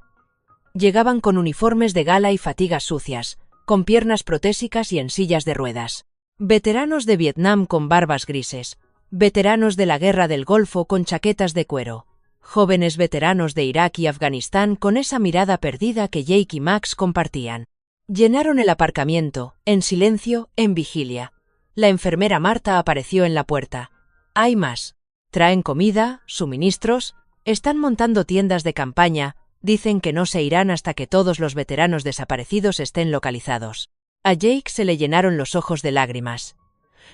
Llegaban con uniformes de gala y fatigas sucias, con piernas protésicas y en sillas de ruedas. Veteranos de Vietnam con barbas grises. Veteranos de la Guerra del Golfo con chaquetas de cuero. Jóvenes veteranos de Irak y Afganistán con esa mirada perdida que Jake y Max compartían. Llenaron el aparcamiento, en silencio, en vigilia. La enfermera Marta apareció en la puerta. «Hay más. Traen comida, suministros, están montando tiendas de campaña, dicen que no se irán hasta que todos los veteranos desaparecidos estén localizados». A Jake se le llenaron los ojos de lágrimas.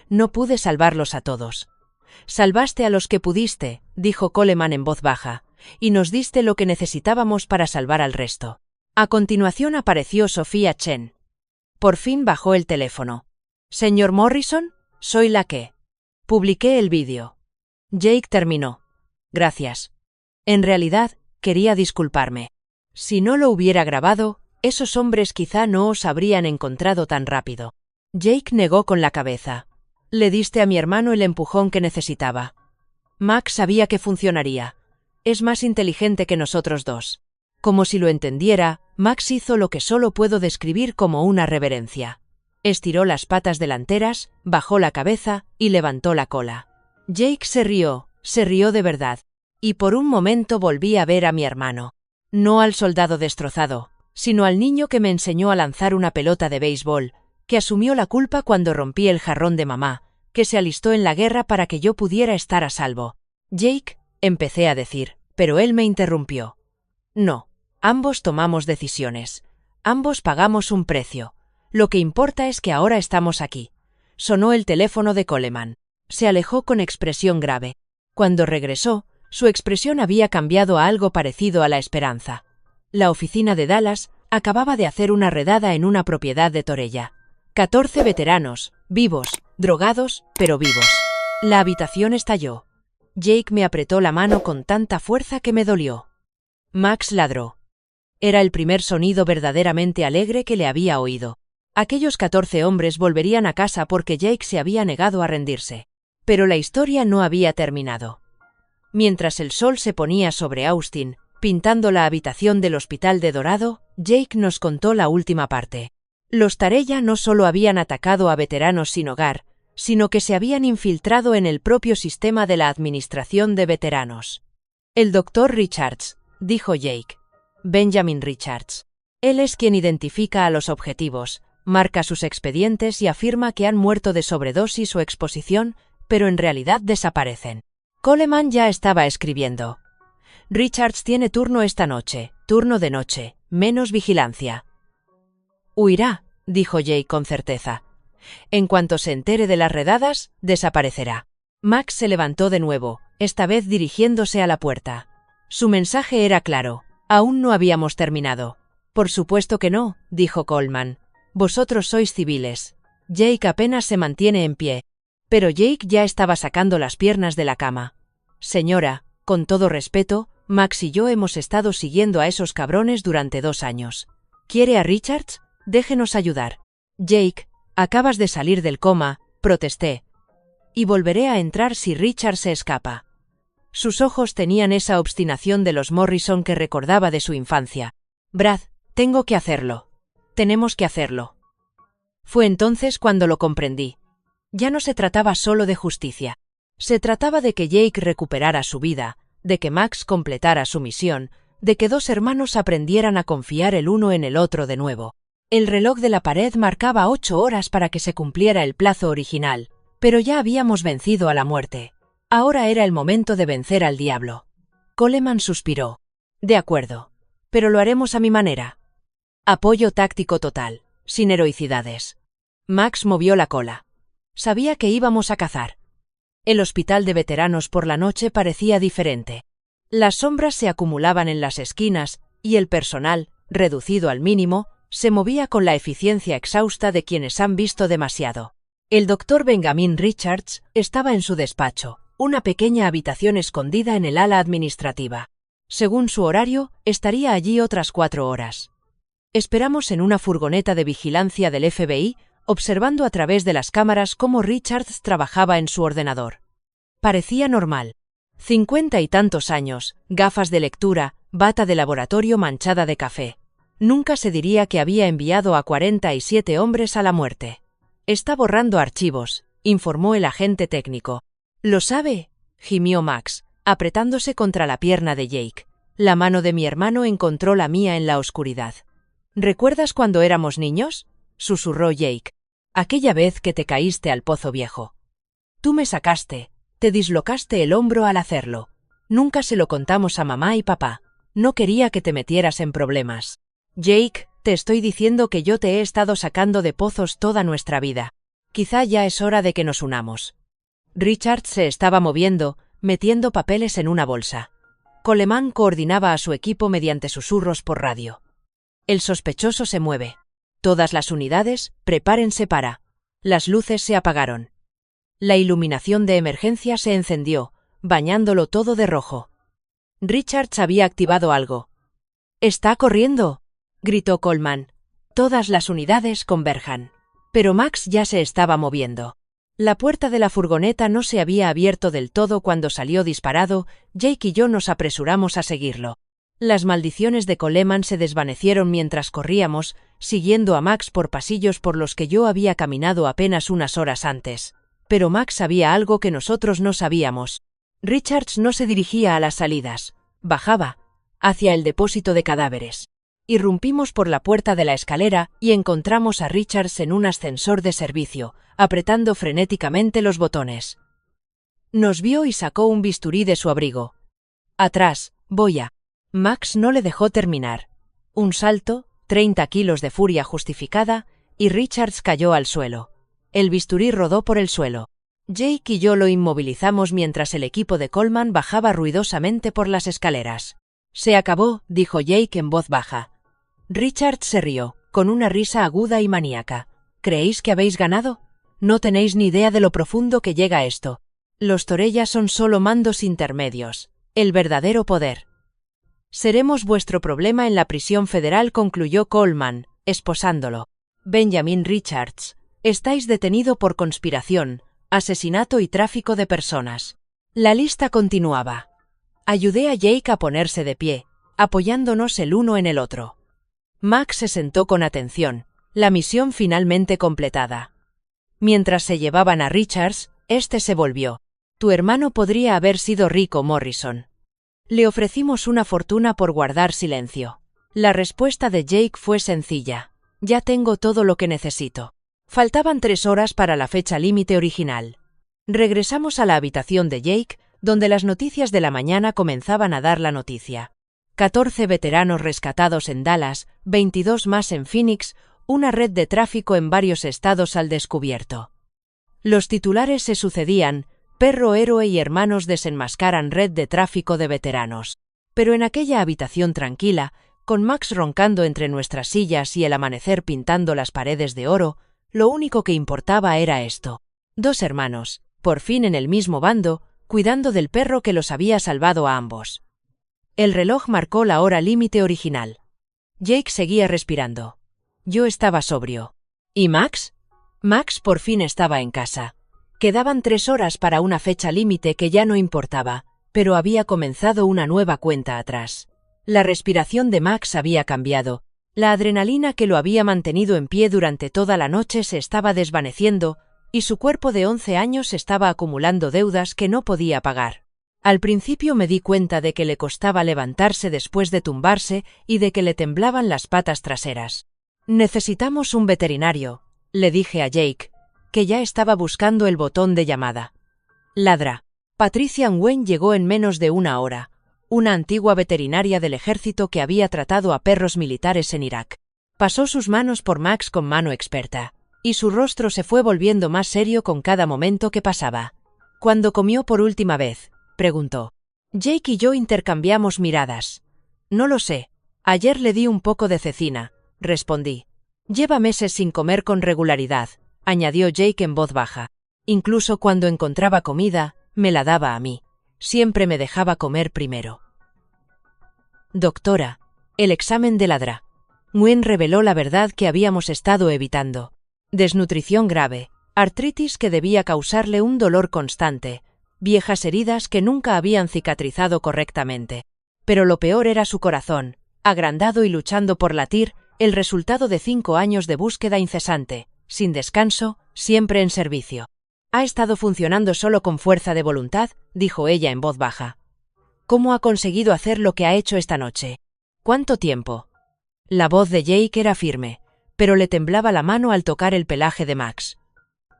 «No pude salvarlos a todos». «Salvaste a los que pudiste», dijo Coleman en voz baja, «y nos diste lo que necesitábamos para salvar al resto». A continuación apareció Sofía Chen. Por fin bajó el teléfono. «Señor Morrison, soy la que. Publiqué el vídeo». Jake terminó. «Gracias. En realidad, quería disculparme. Si no lo hubiera grabado, esos hombres quizá no os habrían encontrado tan rápido». Jake negó con la cabeza. «Le diste a mi hermano el empujón que necesitaba. Max sabía que funcionaría. Es más inteligente que nosotros dos». Como si lo entendiera, Max hizo lo que solo puedo describir como una reverencia. Estiró las patas delanteras, bajó la cabeza y levantó la cola. Jake se rió de verdad. Y por un momento volví a ver a mi hermano. No al soldado destrozado, sino al niño que me enseñó a lanzar una pelota de béisbol, que asumió la culpa cuando rompí el jarrón de mamá, que se alistó en la guerra para que yo pudiera estar a salvo. «Jake», empecé a decir, pero él me interrumpió. «No, ambos tomamos decisiones. Ambos pagamos un precio. Lo que importa es que ahora estamos aquí». Sonó el teléfono de Coleman. Se alejó con expresión grave. Cuando regresó, su expresión había cambiado a algo parecido a la esperanza. La oficina de Dallas acababa de hacer una redada en una propiedad de Torella. 14 veteranos, vivos, drogados, pero vivos. La habitación estalló. Jake me apretó la mano con tanta fuerza que me dolió. Max ladró. Era el primer sonido verdaderamente alegre que le había oído. Aquellos 14 hombres volverían a casa porque Jake se había negado a rendirse. Pero la historia no había terminado. Mientras el sol se ponía sobre Austin, pintando la habitación del hospital de Dorado, Jake nos contó la última parte. Los Tarella no solo habían atacado a veteranos sin hogar, sino que se habían infiltrado en el propio sistema de la administración de veteranos. El doctor Richards, dijo Jake. Benjamin Richards. Él es quien identifica a los objetivos, marca sus expedientes y afirma que han muerto de sobredosis o exposición, pero en realidad desaparecen. Coleman ya estaba escribiendo. Richards tiene turno esta noche, turno de noche, menos vigilancia. Huirá, dijo Jake con certeza. En cuanto se entere de las redadas, desaparecerá. Max se levantó de nuevo, esta vez dirigiéndose a la puerta. Su mensaje era claro. Aún no habíamos terminado. Por supuesto que no, dijo Coleman. Vosotros sois civiles. Jake apenas se mantiene en pie. Pero Jake ya estaba sacando las piernas de la cama. Señora, con todo respeto, Max y yo hemos estado siguiendo a esos cabrones durante 2 años. ¿Quiere a Richards? Déjenos ayudar. Jake, acabas de salir del coma, protesté. Y volveré a entrar si Richards se escapa. Sus ojos tenían esa obstinación de los Morrison que recordaba de su infancia. Brad, tengo que hacerlo. Tenemos que hacerlo. Fue entonces cuando lo comprendí. Ya no se trataba solo de justicia. Se trataba de que Jake recuperara su vida, de que Max completara su misión, de que 2 hermanos aprendieran a confiar el uno en el otro de nuevo. El reloj de la pared marcaba 8 horas para que se cumpliera el plazo original, pero ya habíamos vencido a la muerte. Ahora era el momento de vencer al diablo. Coleman suspiró. De acuerdo. Pero lo haremos a mi manera. Apoyo táctico total, sin heroicidades. Max movió la cola. Sabía que íbamos a cazar. El hospital de veteranos por la noche parecía diferente. Las sombras se acumulaban en las esquinas, y el personal, reducido al mínimo, se movía con la eficiencia exhausta de quienes han visto demasiado. El doctor Benjamin Richards estaba en su despacho, una pequeña habitación escondida en el ala administrativa. Según su horario, estaría allí otras 4 horas. Esperamos en una furgoneta de vigilancia del FBI, observando a través de las cámaras cómo Richards trabajaba en su ordenador. Parecía normal. 50 y tantos años, gafas de lectura, bata de laboratorio manchada de café. Nunca se diría que había enviado a 47 hombres a la muerte. Está borrando archivos, informó el agente técnico. ¿Lo sabe?, gimió Max, apretándose contra la pierna de Jake. La mano de mi hermano encontró la mía en la oscuridad. ¿Recuerdas cuando éramos niños?, susurró Jake. Aquella vez que te caíste al pozo viejo. Tú me sacaste, te dislocaste el hombro al hacerlo. Nunca se lo contamos a mamá y papá. No quería que te metieras en problemas. Jake, te estoy diciendo que yo te he estado sacando de pozos toda nuestra vida. Quizá ya es hora de que nos unamos. Richard se estaba moviendo, metiendo papeles en una bolsa. Coleman coordinaba a su equipo mediante susurros por radio. El sospechoso se mueve. Todas las unidades, prepárense para. Las luces se apagaron. La iluminación de emergencia se encendió, bañándolo todo de rojo. Richards había activado algo. «¡Está corriendo!», gritó Coleman. «Todas las unidades converjan». Pero Max ya se estaba moviendo. La puerta de la furgoneta no se había abierto del todo cuando salió disparado. Jake y yo nos apresuramos a seguirlo. Las maldiciones de Coleman se desvanecieron mientras corríamos, siguiendo a Max por pasillos por los que yo había caminado apenas unas horas antes. Pero Max sabía algo que nosotros no sabíamos. Richards no se dirigía a las salidas. Bajaba, hacia el depósito de cadáveres. Irrumpimos por la puerta de la escalera y encontramos a Richards en un ascensor de servicio, apretando frenéticamente los botones. Nos vio y sacó un bisturí de su abrigo. «Atrás, Boya». Max no le dejó terminar. Un salto, 30 kilos de furia justificada, y Richards cayó al suelo. El bisturí rodó por el suelo. Jake y yo lo inmovilizamos mientras el equipo de Coleman bajaba ruidosamente por las escaleras. «Se acabó», dijo Jake en voz baja. Richards se rió, con una risa aguda y maníaca. ¿Creéis que habéis ganado? No tenéis ni idea de lo profundo que llega esto. Los Torella son solo mandos intermedios. El verdadero poder. Seremos vuestro problema en la prisión federal, concluyó Coleman, esposándolo. Benjamin Richards, estáis detenido por conspiración, asesinato y tráfico de personas. La lista continuaba. Ayudé a Jake a ponerse de pie, apoyándonos el uno en el otro. Max se sentó con atención, la misión finalmente completada. Mientras se llevaban a Richards, este se volvió. Tu hermano podría haber sido rico, Morrison. Le ofrecimos una fortuna por guardar silencio. La respuesta de Jake fue sencilla. Ya tengo todo lo que necesito. Faltaban 3 horas para la fecha límite original. Regresamos a la habitación de Jake, donde las noticias de la mañana comenzaban a dar la noticia. 14 veteranos rescatados en Dallas, 22 más en Phoenix, una red de tráfico en varios estados al descubierto. Los titulares se sucedían: perro héroe y hermanos desenmascaran red de tráfico de veteranos. Pero en aquella habitación tranquila, con Max roncando entre nuestras sillas y el amanecer pintando las paredes de oro, lo único que importaba era esto. 2 hermanos, por fin en el mismo bando, cuidando del perro que los había salvado a ambos. El reloj marcó la hora límite original. Jake seguía respirando. Yo estaba sobrio. ¿Y Max? Max por fin estaba en casa. Quedaban 3 horas para una fecha límite que ya no importaba, pero había comenzado una nueva cuenta atrás. La respiración de Max había cambiado. La adrenalina que lo había mantenido en pie durante toda la noche se estaba desvaneciendo, y su cuerpo de 11 años estaba acumulando deudas que no podía pagar. Al principio me di cuenta de que le costaba levantarse después de tumbarse y de que le temblaban las patas traseras. Necesitamos un veterinario, le dije a Jake, que ya estaba buscando el botón de llamada. Ladra. Patricia Nguyen llegó en menos de 1 hora, una antigua veterinaria del ejército que había tratado a perros militares en Irak. Pasó sus manos por Max con mano experta, y su rostro se fue volviendo más serio con cada momento que pasaba. ¿Cuándo comió por última vez?, preguntó. Jake y yo intercambiamos miradas. No lo sé. Ayer le di un poco de cecina, respondí. Lleva meses sin comer con regularidad, añadió Jake en voz baja. Incluso cuando encontraba comida, me la daba a mí. Siempre me dejaba comer primero. Doctora, el examen de Ladra. Nguyen reveló la verdad que habíamos estado evitando. Desnutrición grave, artritis que debía causarle un dolor constante, viejas heridas que nunca habían cicatrizado correctamente. Pero lo peor era su corazón, agrandado y luchando por latir, el resultado de 5 años de búsqueda incesante, sin descanso, siempre en servicio. «Ha estado funcionando solo con fuerza de voluntad», dijo ella en voz baja. «¿Cómo ha conseguido hacer lo que ha hecho esta noche? ¿Cuánto tiempo?» La voz de Jake era firme, pero le temblaba la mano al tocar el pelaje de Max.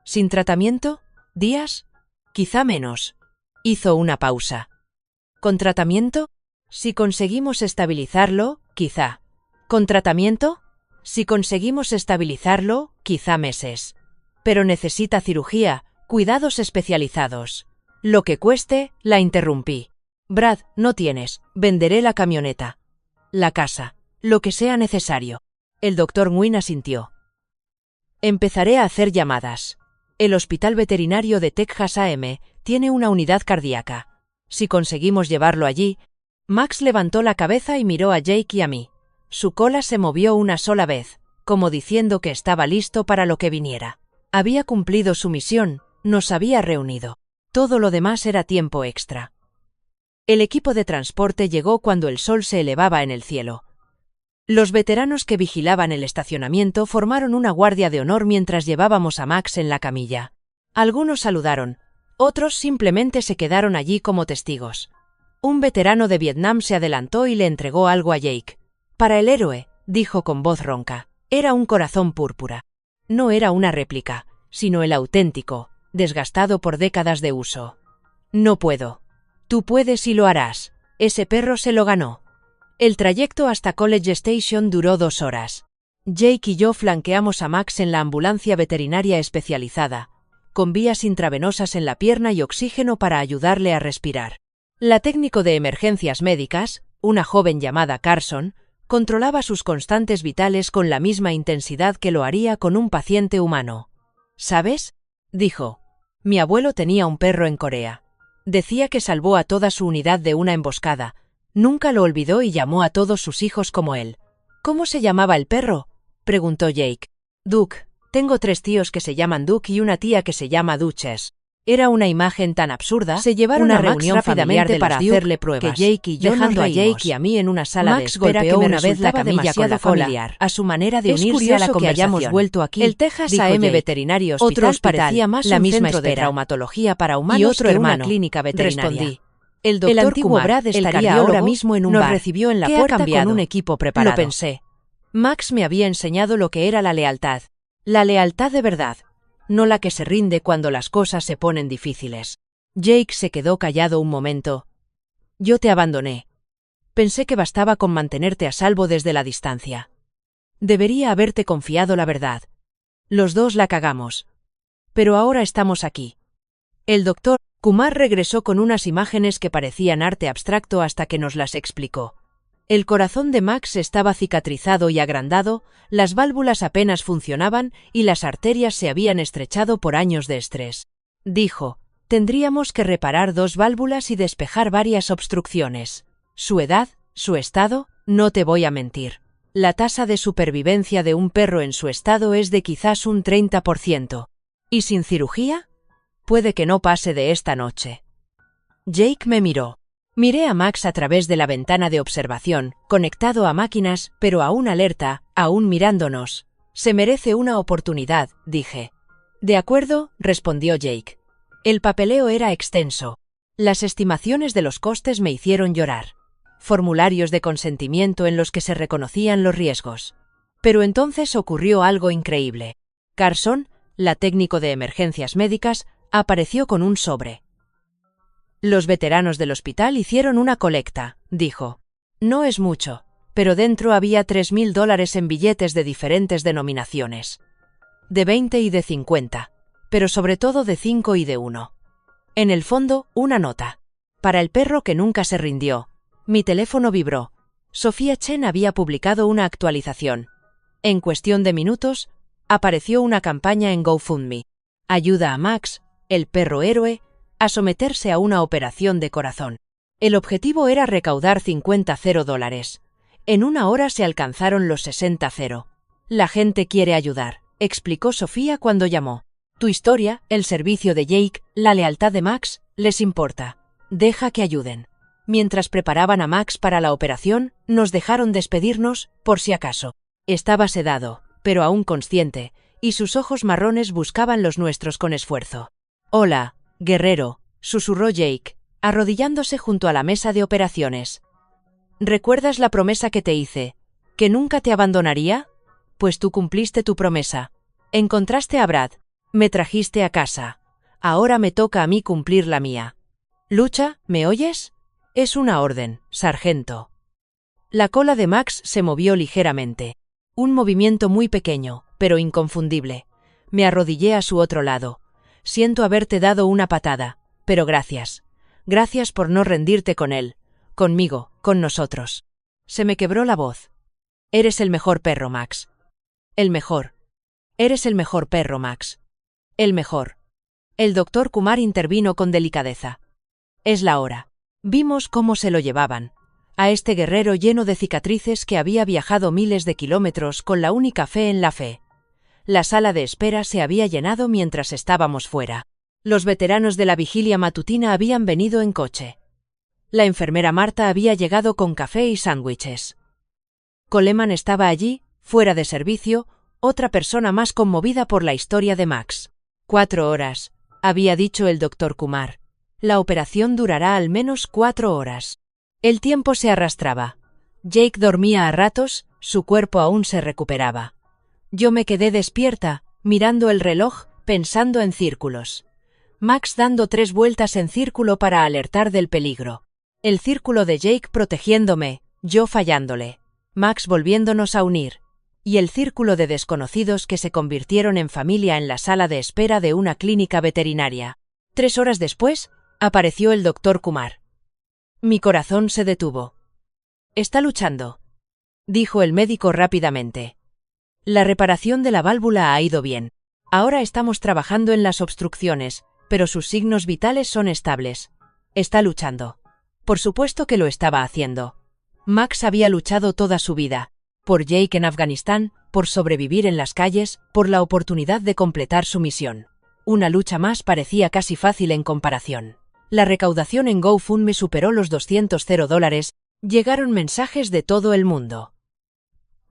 «¿Sin tratamiento? ¿Días? Quizá menos». Hizo una pausa. «¿Con tratamiento? Si conseguimos estabilizarlo, quizá». ¿Con tratamiento? Si conseguimos estabilizarlo, quizá meses. Pero necesita cirugía, cuidados especializados. Lo que cueste, la interrumpí. Brad, no tienes, venderé la camioneta. La casa, lo que sea necesario. El doctor Nguyen asintió. Empezaré a hacer llamadas. El Hospital Veterinario de Texas AM tiene una unidad cardíaca. Si conseguimos llevarlo allí... Max levantó la cabeza y miró a Jake y a mí. Su cola se movió una sola vez, como diciendo que estaba listo para lo que viniera. Había cumplido su misión, nos había reunido. Todo lo demás era tiempo extra. El equipo de transporte llegó cuando el sol se elevaba en el cielo. Los veteranos que vigilaban el estacionamiento formaron una guardia de honor mientras llevábamos a Max en la camilla. Algunos saludaron, otros simplemente se quedaron allí como testigos. Un veterano de Vietnam se adelantó y le entregó algo a Jake. «Para el héroe», dijo con voz ronca. Era un corazón púrpura. No era una réplica, sino el auténtico, desgastado por décadas de uso. «No puedo». «Tú puedes y lo harás. Ese perro se lo ganó». El trayecto hasta College Station duró 2 horas. Jake y yo flanqueamos a Max en la ambulancia veterinaria especializada, con vías intravenosas en la pierna y oxígeno para ayudarle a respirar. La técnico de emergencias médicas, una joven llamada Carson, Controlaba sus constantes vitales con la misma intensidad que lo haría con un paciente humano. ¿Sabes?, dijo. Mi abuelo tenía un perro en Corea. Decía que salvó a toda su unidad de una emboscada. Nunca lo olvidó y llamó a todos sus hijos como él. ¿Cómo se llamaba el perro?, preguntó Jake. Duke. Tengo 3 tíos que se llaman Duke y una tía que se llama Duchess. Era una imagen tan absurda. Se llevaron a reunión rápidamente para hacerle pruebas, que Jake y yo dejando a Jake y a mí en una sala de espera que me resultaba demasiado familiar. A su manera de unirse a la conversación. Que hayamos vuelto aquí. El Texas A.M. Veterinario Hospital. Otros parecía más la misma espera de traumatología para humanos y otro hermano, una clínica veterinaria. Respondí. El antiguo Kumar, Brad estaría ahora mismo en un bar. Nos recibió en la puerta con un equipo preparado. Lo pensé. Max me había enseñado lo que era la lealtad. La lealtad de verdad. No la que se rinde cuando las cosas se ponen difíciles. Jake se quedó callado un momento. Yo te abandoné. Pensé que bastaba con mantenerte a salvo desde la distancia. Debería haberte confiado la verdad. Los dos la cagamos. Pero ahora estamos aquí. El doctor Kumar regresó con unas imágenes que parecían arte abstracto hasta que nos las explicó. El corazón de Max estaba cicatrizado y agrandado, las válvulas apenas funcionaban y las arterias se habían estrechado por años de estrés. Dijo, tendríamos que reparar 2 válvulas y despejar varias obstrucciones. Su edad, su estado, no te voy a mentir. La tasa de supervivencia de un perro en su estado es de quizás un 30%. ¿Y sin cirugía? Puede que no pase de esta noche. Jake me miró. Miré a Max a través de la ventana de observación, conectado a máquinas, pero aún alerta, aún mirándonos. Se merece una oportunidad, dije. De acuerdo, respondió Jake. El papeleo era extenso. Las estimaciones de los costes me hicieron llorar. Formularios de consentimiento en los que se reconocían los riesgos. Pero entonces ocurrió algo increíble. Carson, la técnico de emergencias médicas, apareció con un sobre. Los veteranos del hospital hicieron una colecta, dijo. No es mucho, pero dentro había $3.000 en billetes de diferentes denominaciones. De 20 y de 50, pero sobre todo de 5 y de 1. En el fondo, una nota. Para el perro que nunca se rindió. Mi teléfono vibró. Sofía Chen había publicado una actualización. En cuestión de minutos, apareció una campaña en GoFundMe. Ayuda a Max, el perro héroe, a someterse a una operación de corazón. El objetivo era recaudar $50,000. En 1 hora se alcanzaron los $60,000. La gente quiere ayudar, explicó Sofía cuando llamó. Tu historia, el servicio de Jake, la lealtad de Max, les importa. Deja que ayuden. Mientras preparaban a Max para la operación, nos dejaron despedirnos, por si acaso. Estaba sedado, pero aún consciente, y sus ojos marrones buscaban los nuestros con esfuerzo. Hola, guerrero, susurró Jake, arrodillándose junto a la mesa de operaciones. ¿Recuerdas la promesa que te hice? ¿Que nunca te abandonaría? Pues tú cumpliste tu promesa. Encontraste a Brad. Me trajiste a casa. Ahora me toca a mí cumplir la mía. Lucha, ¿me oyes? Es una orden, sargento. La cola de Max se movió ligeramente. Un movimiento muy pequeño, pero inconfundible. Me arrodillé a su otro lado. Siento haberte dado una patada, pero gracias. Gracias por no rendirte con él, conmigo, con nosotros. Se me quebró la voz. Eres el mejor perro, Max. El mejor. Eres el mejor perro, Max. El mejor. El doctor Kumar intervino con delicadeza. Es la hora. Vimos cómo se lo llevaban. A este guerrero lleno de cicatrices que había viajado miles de kilómetros con la única fe en la fe. La sala de espera se había llenado mientras estábamos fuera. Los veteranos de la vigilia matutina habían venido en coche. La enfermera Marta había llegado con café y sándwiches. Coleman estaba allí, fuera de servicio, otra persona más conmovida por la historia de Max. 4 horas, había dicho el doctor Kumar. La operación durará al menos 4 horas. El tiempo se arrastraba. Jake dormía a ratos, su cuerpo aún se recuperaba. Yo me quedé despierta, mirando el reloj, pensando en círculos. Max dando 3 vueltas en círculo para alertar del peligro. El círculo de Jake protegiéndome, yo fallándole. Max volviéndonos a unir. Y el círculo de desconocidos que se convirtieron en familia en la sala de espera de una clínica veterinaria. 3 horas después, apareció el doctor Kumar. Mi corazón se detuvo. Está luchando. dijo el médico rápidamente. La reparación de la válvula ha ido bien. Ahora estamos trabajando en las obstrucciones, pero sus signos vitales son estables. Está luchando. Por supuesto que lo estaba haciendo. Max había luchado toda su vida. Por Jake en Afganistán, por sobrevivir en las calles, por la oportunidad de completar su misión. Una lucha más parecía casi fácil en comparación. La recaudación en GoFundMe superó los $200. Llegaron mensajes de todo el mundo.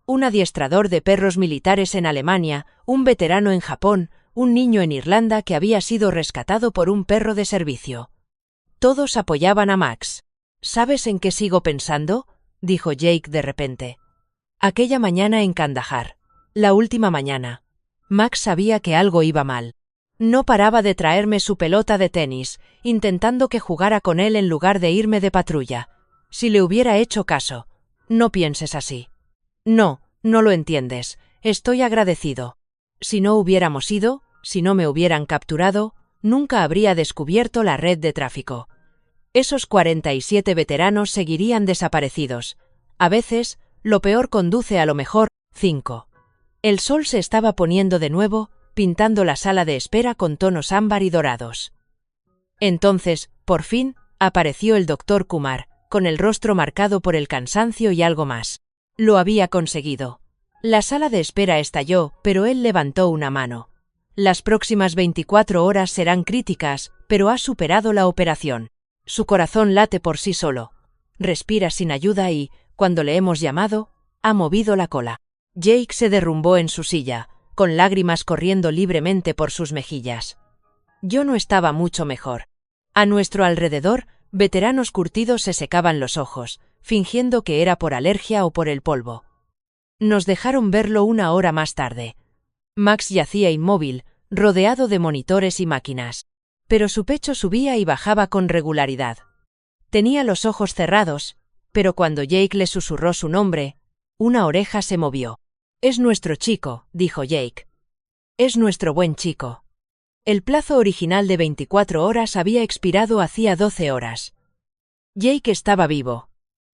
Un adiestrador de perros militares en Alemania, un veterano en Japón, un niño en Irlanda que había sido rescatado por un perro de servicio. Todos apoyaban a Max. ¿Sabes en qué sigo pensando?, dijo Jake de repente. Aquella mañana en Kandahar. La última mañana. Max sabía que algo iba mal. No paraba de traerme su pelota de tenis, intentando que jugara con él en lugar de irme de patrulla. Si le hubiera hecho caso. No pienses así. No, no lo entiendes. Estoy agradecido. Si no hubiéramos ido, si no me hubieran capturado, nunca habría descubierto la red de tráfico. Esos 47 veteranos seguirían desaparecidos. A veces, lo peor conduce a lo mejor. 5. El sol se estaba poniendo de nuevo, pintando la sala de espera con tonos ámbar y dorados. Entonces, por fin, apareció el doctor Kumar, con el rostro marcado por el cansancio y algo más. Lo había conseguido. La sala de espera estalló, pero él levantó una mano. Las próximas 24 horas serán críticas, pero ha superado la operación. Su corazón late por sí solo. Respira sin ayuda y, cuando le hemos llamado, ha movido la cola. Jake se derrumbó en su silla, con lágrimas corriendo libremente por sus mejillas. Yo no estaba mucho mejor. A nuestro alrededor, veteranos curtidos se secaban los ojos, fingiendo que era por alergia o por el polvo. Nos dejaron verlo una hora más tarde. Max yacía inmóvil, rodeado de monitores y máquinas. Pero su pecho subía y bajaba con regularidad. Tenía los ojos cerrados, pero cuando Jake le susurró su nombre, una oreja se movió. «Es nuestro chico», dijo Jake. «Es nuestro buen chico». El plazo original de 24 horas había expirado hacía 12 horas. Jake estaba vivo.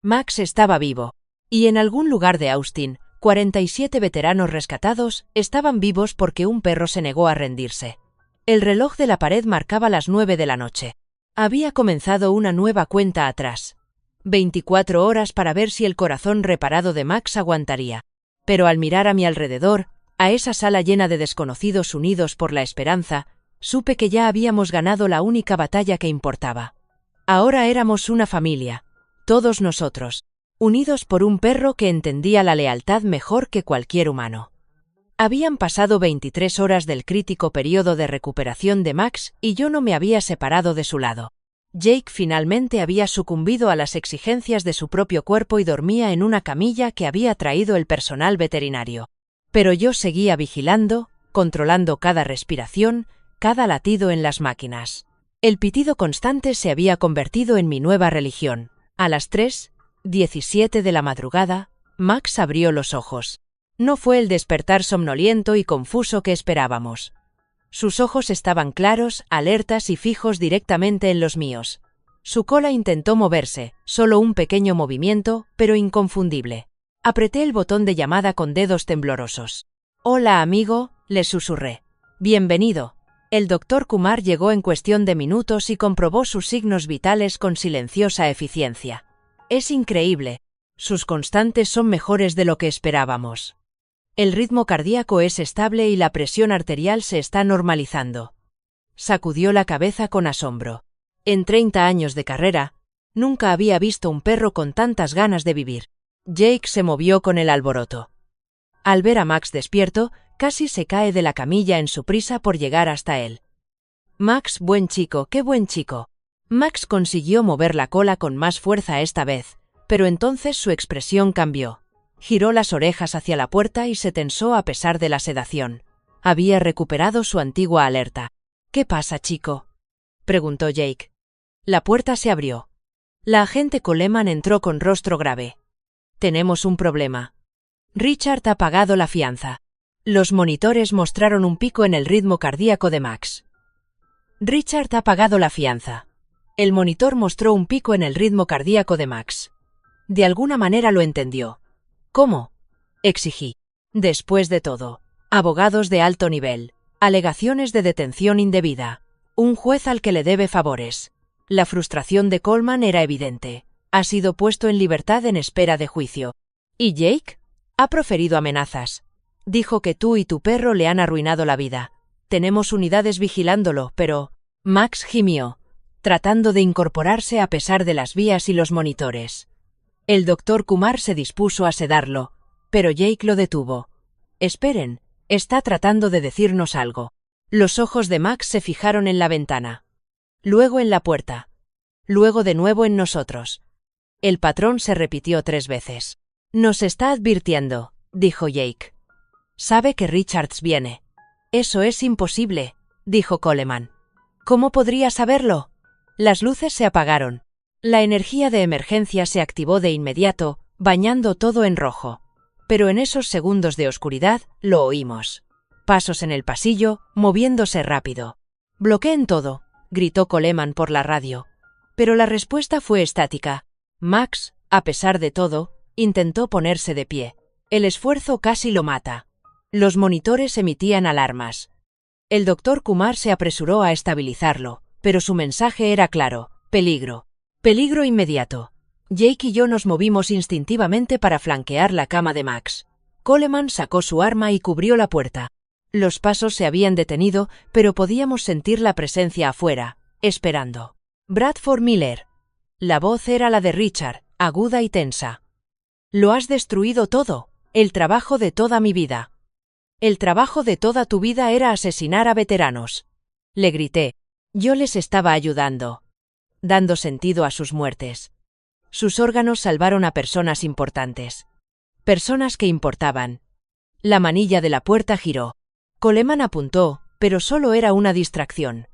Max estaba vivo. Y en algún lugar de Austin, 47 veteranos rescatados estaban vivos porque un perro se negó a rendirse. El reloj de la pared marcaba las 9 de la noche. Había comenzado una nueva cuenta atrás. 24 horas para ver si el corazón reparado de Max aguantaría. Pero al mirar a mi alrededor, a esa sala llena de desconocidos unidos por la esperanza, supe que ya habíamos ganado la única batalla que importaba. Ahora éramos una familia, todos nosotros, unidos por un perro que entendía la lealtad mejor que cualquier humano. Habían pasado 23 horas del crítico periodo de recuperación de Max y yo no me había separado de su lado. Jake finalmente había sucumbido a las exigencias de su propio cuerpo y dormía en una camilla que había traído el personal veterinario. Pero yo seguía vigilando, controlando cada respiración, cada latido en las máquinas. El pitido constante se había convertido en mi nueva religión. A las 3:17 de la madrugada, Max abrió los ojos. No fue el despertar somnoliento y confuso que esperábamos. Sus ojos estaban claros, alertas y fijos directamente en los míos. Su cola intentó moverse, solo un pequeño movimiento, pero inconfundible. Apreté el botón de llamada con dedos temblorosos. «Hola, amigo», le susurré. «Bienvenido». El doctor Kumar llegó en cuestión de minutos y comprobó sus signos vitales con silenciosa eficiencia. «Es increíble. Sus constantes son mejores de lo que esperábamos. El ritmo cardíaco es estable y la presión arterial se está normalizando». Sacudió la cabeza con asombro. En 30 años de carrera, nunca había visto un perro con tantas ganas de vivir. Jake se movió con el alboroto. Al ver a Max despierto, casi se cae de la camilla en su prisa por llegar hasta él. «Max, buen chico, qué buen chico». Max consiguió mover la cola con más fuerza esta vez, pero entonces su expresión cambió. Giró las orejas hacia la puerta y se tensó a pesar de la sedación. Había recuperado su antigua alerta. «¿Qué pasa, chico?», preguntó Jake. La puerta se abrió. La agente Coleman entró con rostro grave. «Tenemos un problema. Richard ha pagado la fianza». Los monitores mostraron un pico en el ritmo cardíaco de Max. «Richard ha pagado la fianza». El monitor mostró un pico en el ritmo cardíaco de Max. De alguna manera lo entendió. ¿Cómo? Exigí. Después de todo, abogados de alto nivel, alegaciones de detención indebida, un juez al que le debe favores. La frustración de Coleman era evidente. Ha sido puesto en libertad en espera de juicio. ¿Y Jake? Ha proferido amenazas. Dijo que tú y tu perro le han arruinado la vida. Tenemos unidades vigilándolo, pero... Max gimió, tratando de incorporarse a pesar de las vías y los monitores. El doctor Kumar se dispuso a sedarlo, pero Jake lo detuvo. Esperen, está tratando de decirnos algo. Los ojos de Max se fijaron en la ventana. Luego en la puerta. Luego de nuevo en nosotros. El patrón se repitió 3 veces. Nos está advirtiendo, dijo Jake. Sabe que Richards viene. Eso es imposible, dijo Coleman. ¿Cómo podría saberlo? Las luces se apagaron. La energía de emergencia se activó de inmediato, bañando todo en rojo. Pero en esos segundos de oscuridad, lo oímos. Pasos en el pasillo, moviéndose rápido. «Bloqueen todo», gritó Coleman por la radio. Pero la respuesta fue estática. Max, a pesar de todo, intentó ponerse de pie. El esfuerzo casi lo mata. Los monitores emitían alarmas. El doctor Kumar se apresuró a estabilizarlo, pero su mensaje era claro: peligro. Peligro inmediato. Jake y yo nos movimos instintivamente para flanquear la cama de Max. Coleman sacó su arma y cubrió la puerta. Los pasos se habían detenido, pero podíamos sentir la presencia afuera, esperando. Bradford Miller. La voz era la de Richard, aguda y tensa. «Lo has destruido todo, el trabajo de toda mi vida». «El trabajo de toda tu vida era asesinar a veteranos», le grité. Yo les estaba ayudando, dando sentido a sus muertes. Sus órganos salvaron a personas importantes. Personas que importaban. La manilla de la puerta giró. Coleman apuntó, pero solo era una distracción.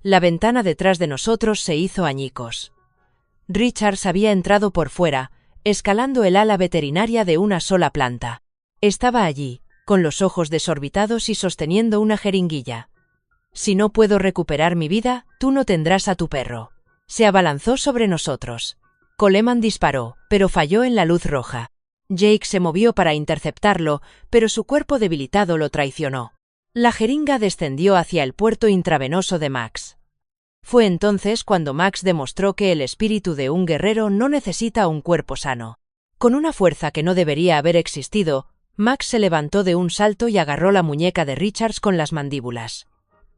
La ventana detrás de nosotros se hizo añicos. Richards había entrado por fuera, escalando el ala veterinaria de una sola planta. Estaba allí, con los ojos desorbitados y sosteniendo una jeringuilla. «Si no puedo recuperar mi vida, tú no tendrás a tu perro». Se abalanzó sobre nosotros. Coleman disparó, pero falló en la luz roja. Jake se movió para interceptarlo, pero su cuerpo debilitado lo traicionó. La jeringa descendió hacia el puerto intravenoso de Max. Fue entonces cuando Max demostró que el espíritu de un guerrero no necesita un cuerpo sano. Con una fuerza que no debería haber existido, Max se levantó de un salto y agarró la muñeca de Richards con las mandíbulas.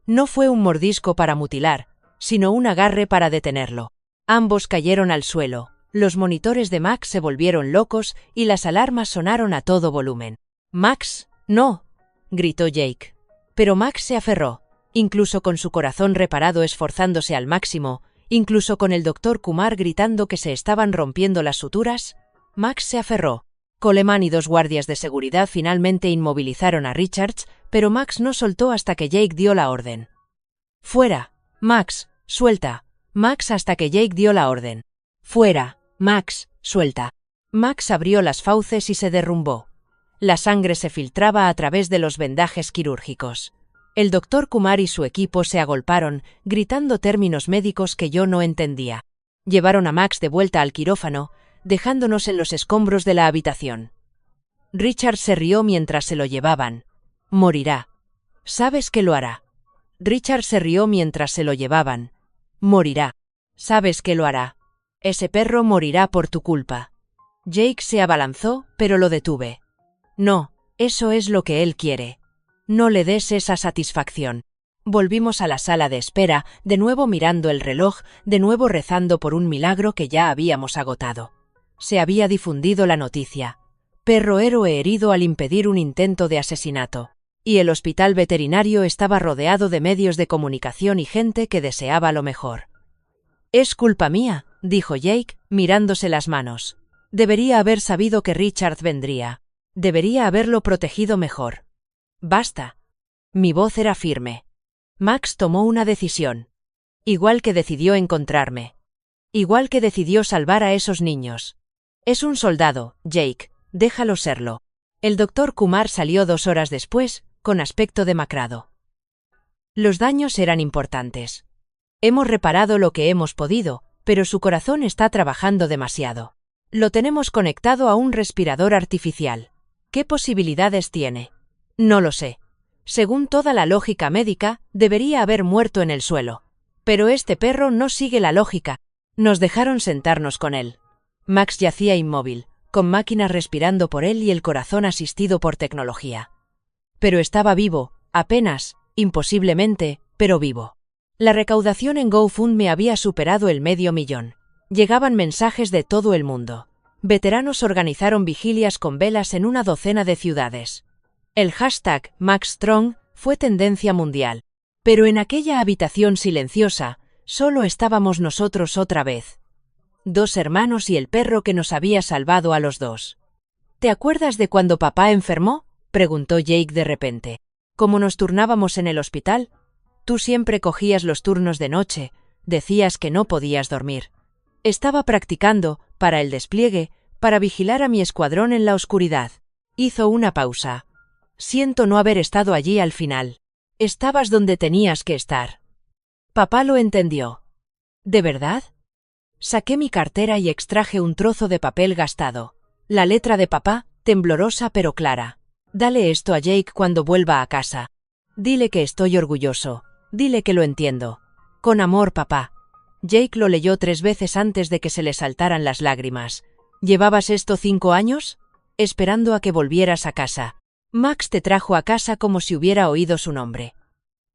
No fue un mordisco para mutilar, sino un agarre para detenerlo. Ambos cayeron al suelo, los monitores de Max se volvieron locos y las alarmas sonaron a todo volumen. «Max, no», gritó Jake. Pero Max se aferró, incluso con su corazón reparado esforzándose al máximo, incluso con el doctor Kumar gritando que se estaban rompiendo las suturas. Max se aferró. Coleman y 2 guardias de seguridad finalmente inmovilizaron a Richards, pero Max no soltó hasta que Jake dio la orden. «Fuera, Max, suelta». Max hasta que Jake dio la orden. «Fuera, Max, suelta». Max abrió las fauces y se derrumbó. La sangre se filtraba a través de los vendajes quirúrgicos. El doctor Kumar y su equipo se agolparon, gritando términos médicos que yo no entendía. Llevaron a Max de vuelta al quirófano, dejándonos en los escombros de la habitación. Richard se rió mientras se lo llevaban. «Morirá. Sabes que lo hará». Richard se rió mientras se lo llevaban. «Morirá. Sabes que lo hará. Ese perro morirá por tu culpa». Jake se abalanzó, pero lo detuve. «No, eso es lo que él quiere. No le des esa satisfacción». Volvimos a la sala de espera, de nuevo mirando el reloj, de nuevo rezando por un milagro que ya habíamos agotado. Se había difundido la noticia. Perro héroe herido al impedir un intento de asesinato. Y el hospital veterinario estaba rodeado de medios de comunicación y gente que deseaba lo mejor. «Es culpa mía», dijo Jake, mirándose las manos. «Debería haber sabido que Richard vendría. Debería haberlo protegido mejor. Basta». Mi voz era firme. Max tomó una decisión. Igual que decidió encontrarme. Igual que decidió salvar a esos niños. Es un soldado, Jake, déjalo serlo. El doctor Kumar salió 2 horas después, con aspecto demacrado. Los daños eran importantes. Hemos reparado lo que hemos podido, pero su corazón está trabajando demasiado. Lo tenemos conectado a un respirador artificial. ¿Qué posibilidades tiene? No lo sé. Según toda la lógica médica, debería haber muerto en el suelo. Pero este perro no sigue la lógica. Nos dejaron sentarnos con él. Max yacía inmóvil, con máquinas respirando por él y el corazón asistido por tecnología. Pero estaba vivo, apenas, imposiblemente, pero vivo. La recaudación en GoFundMe había superado el $500,000. Llegaban mensajes de todo el mundo. Veteranos organizaron vigilias con velas en una docena de ciudades. El hashtag #MaxStrong fue tendencia mundial. Pero en aquella habitación silenciosa, solo estábamos nosotros otra vez. 2 hermanos y el perro que nos había salvado a los 2. ¿Te acuerdas de cuando papá enfermó?, preguntó Jake de repente. ¿Cómo nos turnábamos en el hospital? Tú siempre cogías los turnos de noche, decías que no podías dormir. Estaba practicando, para el despliegue, para vigilar a mi escuadrón en la oscuridad. Hizo una pausa. Siento no haber estado allí al final. Estabas donde tenías que estar. Papá lo entendió. ¿De verdad? Saqué mi cartera y extraje un trozo de papel gastado. La letra de papá, temblorosa pero clara. Dale esto a Jake cuando vuelva a casa. Dile que estoy orgulloso. Dile que lo entiendo. Con amor, papá. Jake lo leyó 3 veces antes de que se le saltaran las lágrimas. ¿Llevabas esto 5 años? Esperando a que volvieras a casa. Max te trajo a casa como si hubiera oído su nombre.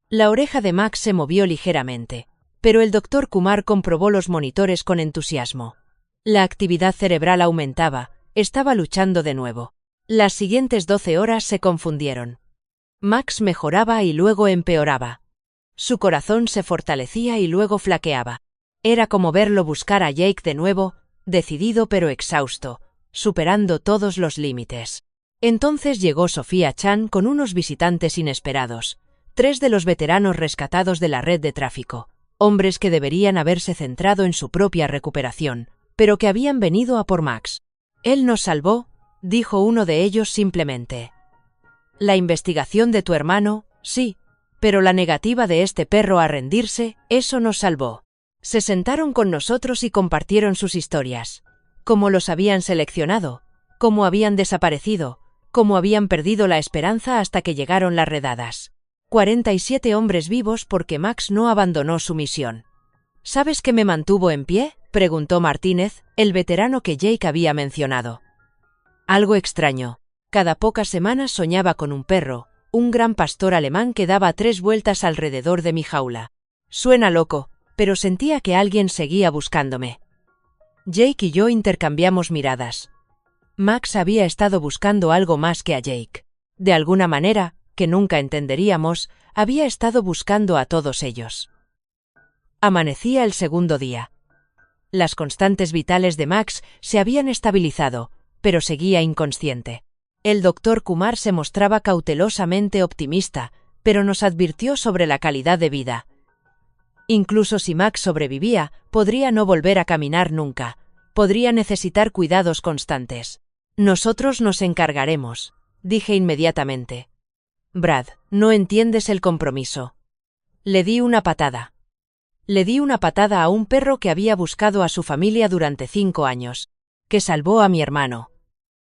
La oreja de Max se movió ligeramente, pero el Dr. Kumar comprobó los monitores con entusiasmo. La actividad cerebral aumentaba, estaba luchando de nuevo. Las siguientes 12 horas se confundieron. Max mejoraba y luego empeoraba. Su corazón se fortalecía y luego flaqueaba. Era como verlo buscar a Jake de nuevo, decidido pero exhausto, superando todos los límites. Entonces llegó Sofía Chan con unos visitantes inesperados, 3 de los veteranos rescatados de la red de tráfico, hombres que deberían haberse centrado en su propia recuperación, pero que habían venido a por Max. Él nos salvó, dijo uno de ellos simplemente. La investigación de tu hermano, sí, pero la negativa de este perro a rendirse, eso nos salvó. Se sentaron con nosotros y compartieron sus historias. Cómo los habían seleccionado, cómo habían desaparecido, cómo habían perdido la esperanza hasta que llegaron las redadas. 47 hombres vivos porque Max no abandonó su misión. ¿Sabes qué me mantuvo en pie?, preguntó Martínez, el veterano que Jake había mencionado. Algo extraño. Cada pocas semanas soñaba con un perro, un gran pastor alemán que daba 3 vueltas alrededor de mi jaula. Suena loco, pero sentía que alguien seguía buscándome. Jake y yo intercambiamos miradas. Max había estado buscando algo más que a Jake. De alguna manera, que nunca entenderíamos, había estado buscando a todos ellos. Amanecía el segundo día. Las constantes vitales de Max se habían estabilizado, pero seguía inconsciente. El Dr. Kumar se mostraba cautelosamente optimista, pero nos advirtió sobre la calidad de vida. Incluso si Max sobrevivía, podría no volver a caminar nunca. Podría necesitar cuidados constantes. Nosotros nos encargaremos, dije inmediatamente. Brad, no entiendes el compromiso. Le di una patada. Le di una patada a un perro que había buscado a su familia durante 5 años. Que salvó a mi hermano.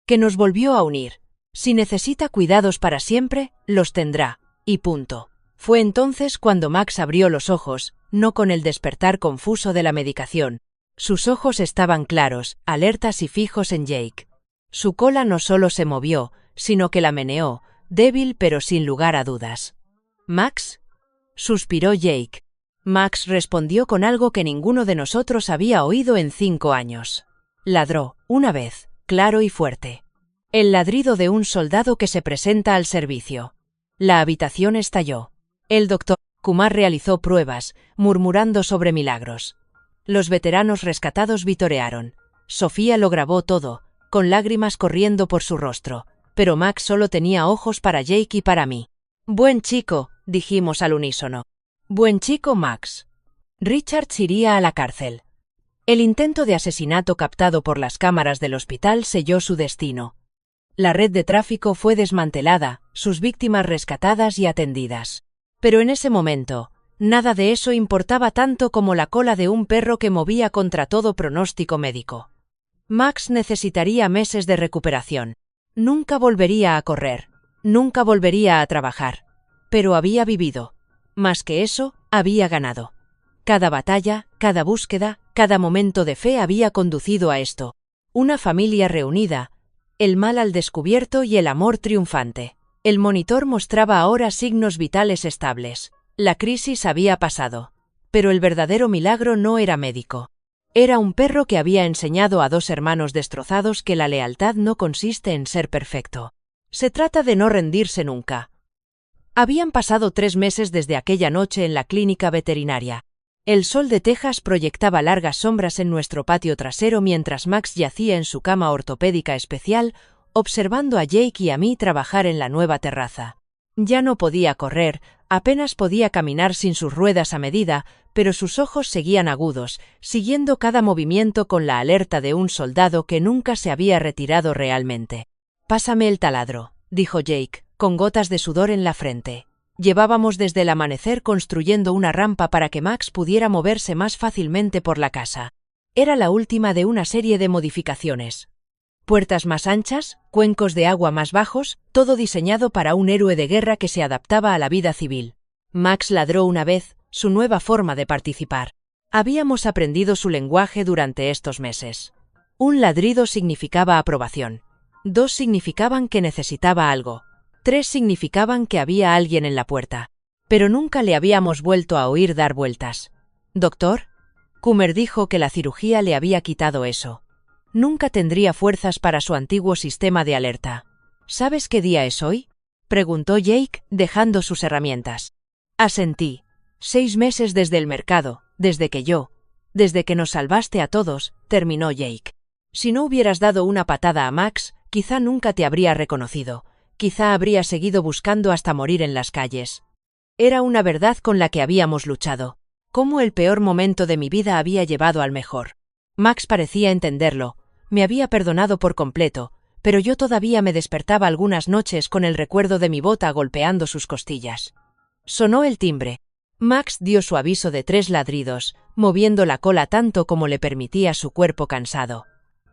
Que nos volvió a unir. Si necesita cuidados para siempre, los tendrá. Y punto. Fue entonces cuando Max abrió los ojos, no con el despertar confuso de la medicación. Sus ojos estaban claros, alertas y fijos en Jake. Su cola no solo se movió, sino que la meneó, débil pero sin lugar a dudas. ¿Max? Suspiró Jake. Max respondió con algo que ninguno de nosotros había oído en 5 años. Ladró, una vez, claro y fuerte. El ladrido de un soldado que se presenta al servicio. La habitación estalló. El Dr. Kumar realizó pruebas, murmurando sobre milagros. Los veteranos rescatados vitorearon. Sofía lo grabó todo, con lágrimas corriendo por su rostro, pero Max solo tenía ojos para Jake y para mí. Buen chico, dijimos al unísono. Buen chico, Max. Richards iría a la cárcel. El intento de asesinato captado por las cámaras del hospital selló su destino. La red de tráfico fue desmantelada, sus víctimas rescatadas y atendidas. Pero en ese momento, nada de eso importaba tanto como la cola de un perro que movía contra todo pronóstico médico. Max necesitaría meses de recuperación. Nunca volvería a correr. Nunca volvería a trabajar. Pero había vivido. Más que eso, había ganado. Cada batalla, cada búsqueda, cada momento de fe había conducido a esto. Una familia reunida, el mal al descubierto y el amor triunfante. El monitor mostraba ahora signos vitales estables. La crisis había pasado. Pero el verdadero milagro no era médico. Era un perro que había enseñado a dos hermanos destrozados que la lealtad no consiste en ser perfecto. Se trata de no rendirse nunca. Habían pasado 3 meses desde aquella noche en la clínica veterinaria. El sol de Texas proyectaba largas sombras en nuestro patio trasero mientras Max yacía en su cama ortopédica especial, observando a Jake y a mí trabajar en la nueva terraza. Ya no podía correr, apenas podía caminar sin sus ruedas a medida, pero sus ojos seguían agudos, siguiendo cada movimiento con la alerta de un soldado que nunca se había retirado realmente. «Pásame el taladro», dijo Jake, con gotas de sudor en la frente. Llevábamos desde el amanecer construyendo una rampa para que Max pudiera moverse más fácilmente por la casa. Era la última de una serie de modificaciones. Puertas más anchas, cuencos de agua más bajos, todo diseñado para un héroe de guerra que se adaptaba a la vida civil. Max ladró una vez, su nueva forma de participar. Habíamos aprendido su lenguaje durante estos meses. Un ladrido significaba aprobación. 2 significaban que necesitaba algo. 3 significaban que había alguien en la puerta. Pero nunca le habíamos vuelto a oír dar vueltas. «¿Doctor?» Coomer dijo que la cirugía le había quitado eso. Nunca tendría fuerzas para su antiguo sistema de alerta. «¿Sabes qué día es hoy?», preguntó Jake, dejando sus herramientas. Asentí. 6 meses desde el mercado, desde que nos salvaste a todos, terminó Jake. Si no hubieras dado una patada a Max, quizá nunca te habría reconocido. Quizá habría seguido buscando hasta morir en las calles. Era una verdad con la que habíamos luchado. Cómo el peor momento de mi vida había llevado al mejor. Max parecía entenderlo. Me había perdonado por completo, pero yo todavía me despertaba algunas noches con el recuerdo de mi bota golpeando sus costillas. Sonó el timbre. Max dio su aviso de 3 ladridos, moviendo la cola tanto como le permitía su cuerpo cansado.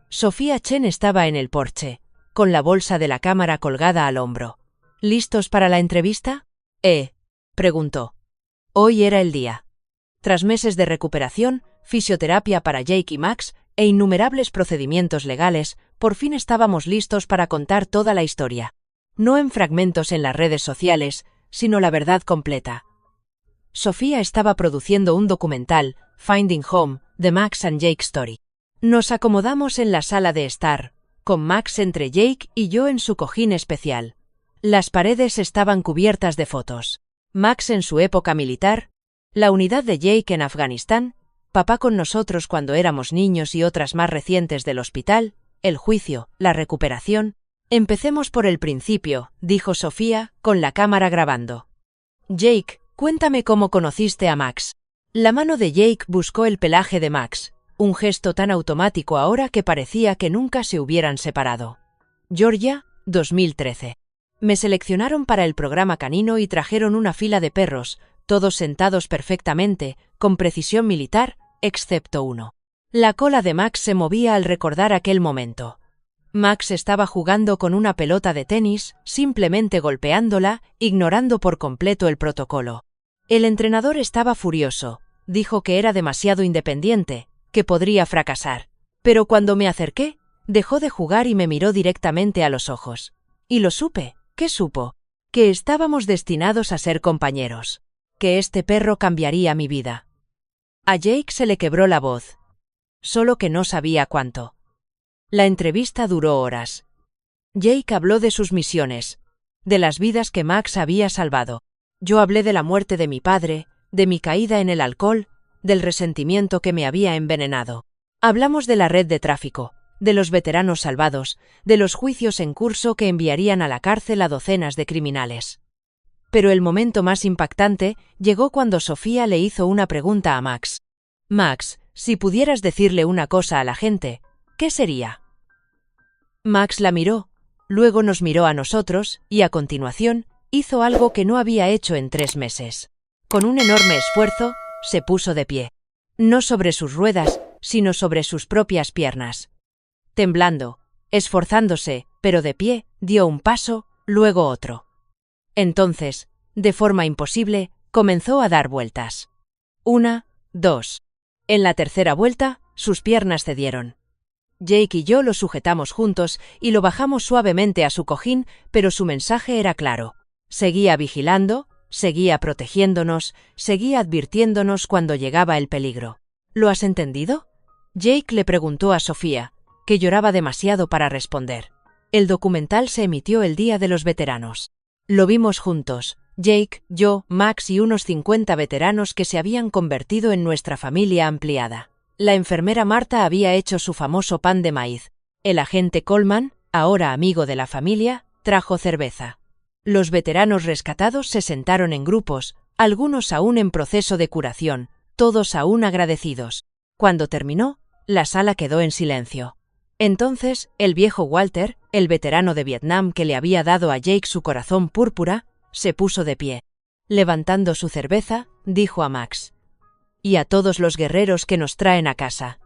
Sofía Chen estaba en el porche, con la bolsa de la cámara colgada al hombro. ¿Listos para la entrevista? Preguntó. Hoy era el día. Tras meses de recuperación, fisioterapia para Jake y Max, e innumerables procedimientos legales, por fin estábamos listos para contar toda la historia. No en fragmentos en las redes sociales, sino la verdad completa. Sofía estaba produciendo un documental, Finding Home, The Max and Jake Story. Nos acomodamos en la sala de estar, con Max entre Jake y yo en su cojín especial. Las paredes estaban cubiertas de fotos. Max en su época militar, la unidad de Jake en Afganistán, papá con nosotros cuando éramos niños y otras más recientes del hospital, el juicio, la recuperación. Empecemos por el principio, dijo Sofía, con la cámara grabando. Jake, cuéntame cómo conociste a Max. La mano de Jake buscó el pelaje de Max, un gesto tan automático ahora que parecía que nunca se hubieran separado. Georgia, 2013. Me seleccionaron para el programa canino y trajeron una fila de perros, todos sentados perfectamente, con precisión militar, excepto uno. La cola de Max se movía al recordar aquel momento. Max estaba jugando con una pelota de tenis, simplemente golpeándola, ignorando por completo el protocolo. El entrenador estaba furioso, dijo que era demasiado independiente, que podría fracasar. Pero cuando me acerqué, dejó de jugar y me miró directamente a los ojos. Y lo supe. ¿Qué supo? Que estábamos destinados a ser compañeros. Que este perro cambiaría mi vida. A Jake se le quebró la voz. Solo que no sabía cuánto. La entrevista duró horas. Jake habló de sus misiones, de las vidas que Max había salvado. Yo hablé de la muerte de mi padre, de mi caída en el alcohol, del resentimiento que me había envenenado. Hablamos de la red de tráfico, de los veteranos salvados, de los juicios en curso que enviarían a la cárcel a docenas de criminales. Pero el momento más impactante llegó cuando Sofía le hizo una pregunta a Max. Max, si pudieras decirle una cosa a la gente, ¿qué sería? Max la miró, luego nos miró a nosotros y, a continuación, hizo algo que no había hecho en 3 meses. Con un enorme esfuerzo, se puso de pie. No sobre sus ruedas, sino sobre sus propias piernas. Temblando, esforzándose, pero de pie, dio un paso, luego otro. Entonces, de forma imposible, comenzó a dar vueltas. 1, 2. En la tercera vuelta, sus piernas cedieron. Jake y yo lo sujetamos juntos y lo bajamos suavemente a su cojín, pero su mensaje era claro. Seguía vigilando, seguía protegiéndonos, seguía advirtiéndonos cuando llegaba el peligro. ¿Lo has entendido? Jake le preguntó a Sofía, que lloraba demasiado para responder. El documental se emitió el Día de los Veteranos. Lo vimos juntos, Jake, yo, Max y unos 50 veteranos que se habían convertido en nuestra familia ampliada. La enfermera Marta había hecho su famoso pan de maíz. El agente Coleman, ahora amigo de la familia, trajo cerveza. Los veteranos rescatados se sentaron en grupos, algunos aún en proceso de curación, todos aún agradecidos. Cuando terminó, la sala quedó en silencio. Entonces, el viejo Walter, el veterano de Vietnam que le había dado a Jake su corazón púrpura, se puso de pie. Levantando su cerveza, dijo a Max: «Y a todos los guerreros que nos traen a casa».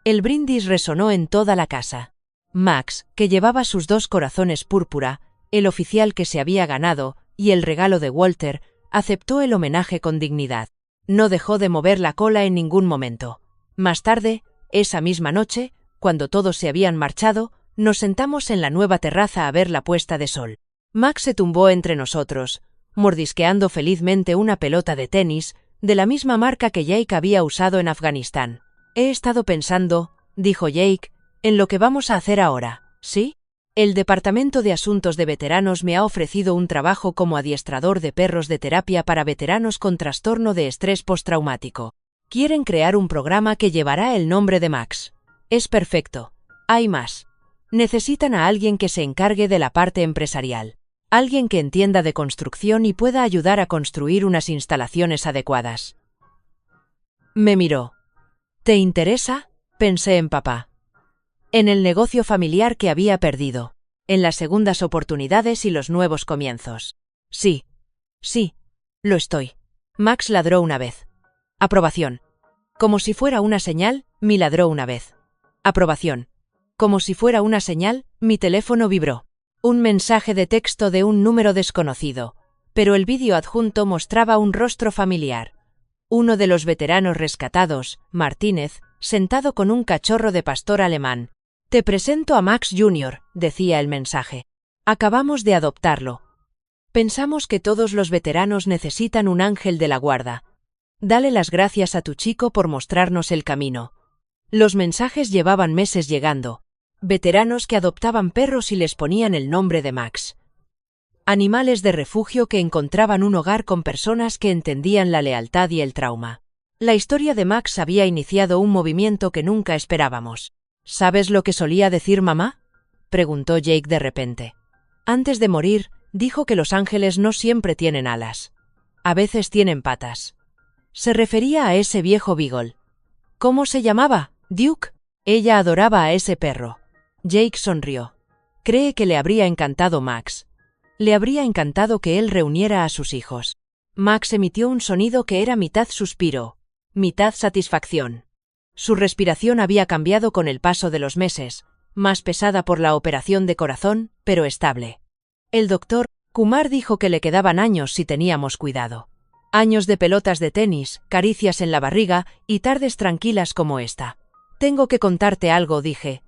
El brindis resonó en toda la casa. Max, que llevaba sus 2 corazones púrpura, el oficial que se había ganado, y el regalo de Walter, aceptó el homenaje con dignidad. No dejó de mover la cola en ningún momento. Más tarde, esa misma noche, cuando todos se habían marchado, nos sentamos en la nueva terraza a ver la puesta de sol. Max se tumbó entre nosotros, mordisqueando felizmente una pelota de tenis, de la misma marca que Jake había usado en Afganistán. «He estado pensando», dijo Jake, «en lo que vamos a hacer ahora, ¿sí? El Departamento de Asuntos de Veteranos me ha ofrecido un trabajo como adiestrador de perros de terapia para veteranos con trastorno de estrés postraumático. Quieren crear un programa que llevará el nombre de Max. Es perfecto. Hay más. Necesitan a alguien que se encargue de la parte empresarial. Alguien que entienda de construcción y pueda ayudar a construir unas instalaciones adecuadas». Me miró. «¿Te interesa?», pensé en papá. En el negocio familiar que había perdido. En las segundas oportunidades y los nuevos comienzos. «Sí. Sí. Lo estoy». Max ladró una vez. «Aprobación». Como si fuera una señal, mi ladró una vez. «Aprobación». Como si fuera una señal, mi teléfono vibró. Un mensaje de texto de un número desconocido, pero el vídeo adjunto mostraba un rostro familiar. Uno de los veteranos rescatados, Martínez, sentado con un cachorro de pastor alemán. «Te presento a Max Jr», decía el mensaje. «Acabamos de adoptarlo. Pensamos que todos los veteranos necesitan un ángel de la guarda. Dale las gracias a tu chico por mostrarnos el camino». Los mensajes llevaban meses llegando. Veteranos que adoptaban perros y les ponían el nombre de Max. Animales de refugio que encontraban un hogar con personas que entendían la lealtad y el trauma. La historia de Max había iniciado un movimiento que nunca esperábamos. «¿Sabes lo que solía decir mamá?», preguntó Jake de repente. Antes de morir, dijo que los ángeles no siempre tienen alas. A veces tienen patas. Se refería a ese viejo beagle. «¿Cómo se llamaba? Duke». Ella adoraba a ese perro. Jake sonrió. Cree que le habría encantado Max. Le habría encantado que él reuniera a sus hijos. Max emitió un sonido que era mitad suspiro, mitad satisfacción. Su respiración había cambiado con el paso de los meses, más pesada por la operación de corazón, pero estable. El doctor Kumar dijo que le quedaban años si teníamos cuidado. Años de pelotas de tenis, caricias en la barriga y tardes tranquilas como esta. «Tengo que contarte algo», dije.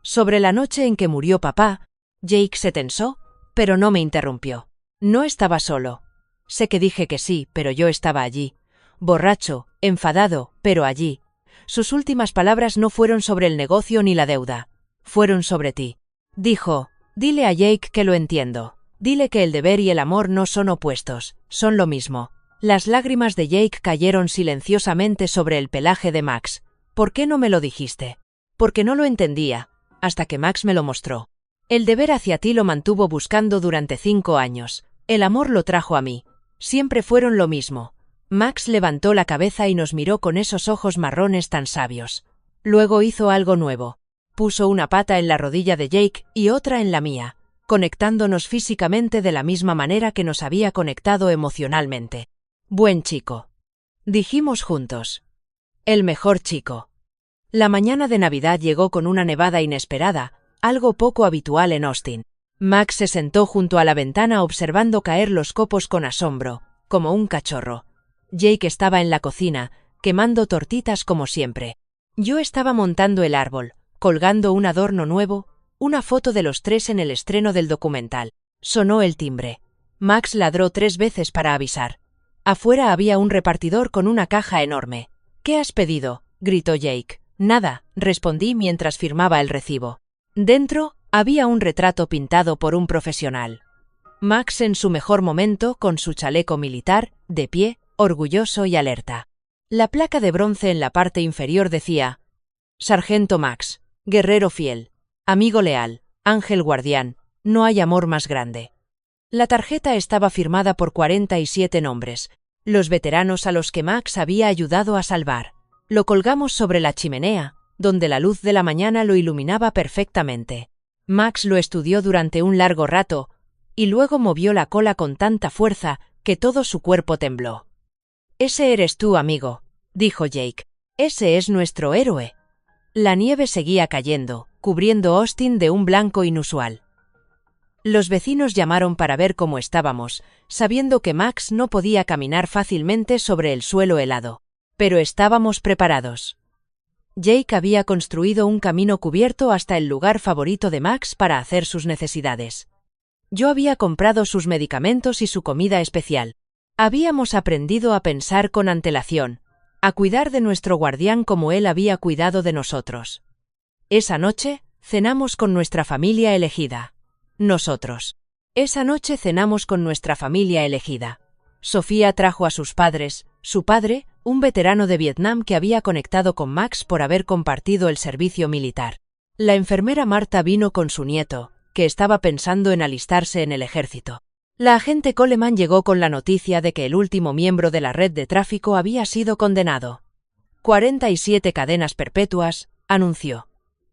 Sobre la noche en que murió papá, Jake se tensó, pero no me interrumpió. No estaba solo. Sé que dije que sí, pero yo estaba allí. Borracho, enfadado, pero allí. Sus últimas palabras no fueron sobre el negocio ni la deuda. Fueron sobre ti. Dijo: «Dile a Jake que lo entiendo. Dile que el deber y el amor no son opuestos, son lo mismo». Las lágrimas de Jake cayeron silenciosamente sobre el pelaje de Max. «¿Por qué no me lo dijiste?». «Porque no lo entendía, hasta que Max me lo mostró. El deber hacia ti lo mantuvo buscando durante 5 años. El amor lo trajo a mí. Siempre fueron lo mismo». Max levantó la cabeza y nos miró con esos ojos marrones tan sabios. Luego hizo algo nuevo. Puso una pata en la rodilla de Jake y otra en la mía, conectándonos físicamente de la misma manera que nos había conectado emocionalmente. «Buen chico», dijimos juntos. «El mejor chico». La mañana de Navidad llegó con una nevada inesperada, algo poco habitual en Austin. Max se sentó junto a la ventana observando caer los copos con asombro, como un cachorro. Jake estaba en la cocina, quemando tortitas como siempre. Yo estaba montando el árbol, colgando un adorno nuevo, una foto de los tres en el estreno del documental. Sonó el timbre. Max ladró 3 veces para avisar. Afuera había un repartidor con una caja enorme. «¿Qué has pedido?», gritó Jake. «Nada», respondí mientras firmaba el recibo. Dentro había un retrato pintado por un profesional. Max en su mejor momento, con su chaleco militar, de pie, orgulloso y alerta. La placa de bronce en la parte inferior decía: «Sargento Max, guerrero fiel, amigo leal, ángel guardián, no hay amor más grande». La tarjeta estaba firmada por 47 nombres, los veteranos a los que Max había ayudado a salvar. Lo colgamos sobre la chimenea, donde la luz de la mañana lo iluminaba perfectamente. Max lo estudió durante un largo rato, y luego movió la cola con tanta fuerza que todo su cuerpo tembló. «Ese eres tú, amigo», dijo Jake. «Ese es nuestro héroe». La nieve seguía cayendo, cubriendo Austin de un blanco inusual. Los vecinos llamaron para ver cómo estábamos, sabiendo que Max no podía caminar fácilmente sobre el suelo helado. Pero estábamos preparados. Jake había construido un camino cubierto hasta el lugar favorito de Max para hacer sus necesidades. Yo había comprado sus medicamentos y su comida especial. Habíamos aprendido a pensar con antelación, a cuidar de nuestro guardián como él había cuidado de nosotros. Esa noche, cenamos con nuestra familia elegida. Nosotros. Esa noche cenamos con nuestra familia elegida. Sofía trajo a sus padres, su padre, un veterano de Vietnam que había conectado con Max por haber compartido el servicio militar. La enfermera Marta vino con su nieto, que estaba pensando en alistarse en el ejército. La agente Coleman llegó con la noticia de que el último miembro de la red de tráfico había sido condenado. 47 cadenas perpetuas, anunció.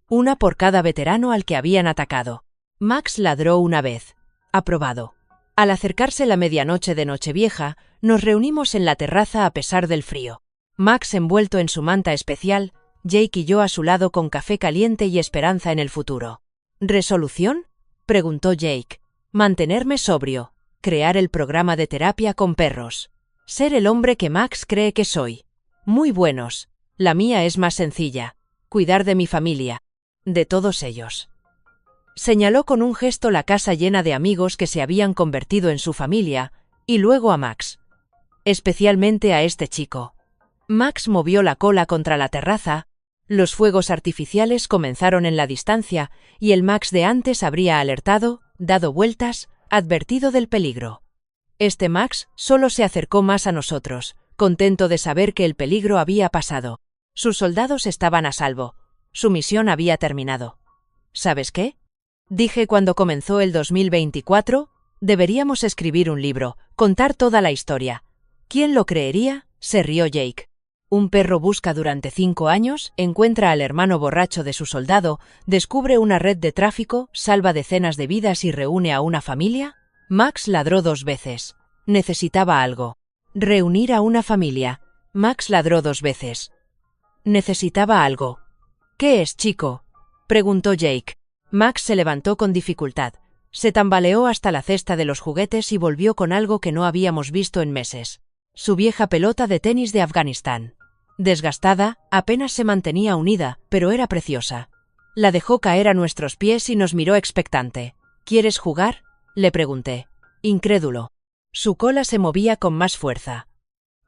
Una por cada veterano al que habían atacado. Max ladró una vez. Aprobado. Al acercarse la medianoche de Nochevieja, nos reunimos en la terraza a pesar del frío. Max envuelto en su manta especial, Jake y yo a su lado con café caliente y esperanza en el futuro. ¿Resolución?, preguntó Jake. Mantenerme sobrio. Crear el programa de terapia con perros. Ser el hombre que Max cree que soy. Muy buenos. La mía es más sencilla. Cuidar de mi familia. De todos ellos. Señaló con un gesto la casa llena de amigos que se habían convertido en su familia, y luego a Max. Especialmente a este chico. Max movió la cola contra la terraza, los fuegos artificiales comenzaron en la distancia, y el Max de antes habría alertado, dado vueltas, advertido del peligro. Este Max solo se acercó más a nosotros, contento de saber que el peligro había pasado. Sus soldados estaban a salvo. Su misión había terminado. ¿Sabes qué?, dije cuando comenzó el 2024, deberíamos escribir un libro, contar toda la historia. ¿Quién lo creería?, se rió Jake. Un perro busca durante 5 años, encuentra al hermano borracho de su soldado, descubre una red de tráfico, salva decenas de vidas y reúne a una familia. Max ladró 2 veces. Necesitaba algo. Reunir a una familia. Max ladró 2 veces. Necesitaba algo. ¿Qué es, chico?, preguntó Jake. Max se levantó con dificultad. Se tambaleó hasta la cesta de los juguetes y volvió con algo que no habíamos visto en meses. Su vieja pelota de tenis de Afganistán. Desgastada, apenas se mantenía unida, pero era preciosa. La dejó caer a nuestros pies y nos miró expectante. ¿Quieres jugar?, le pregunté. Incrédulo. Su cola se movía con más fuerza.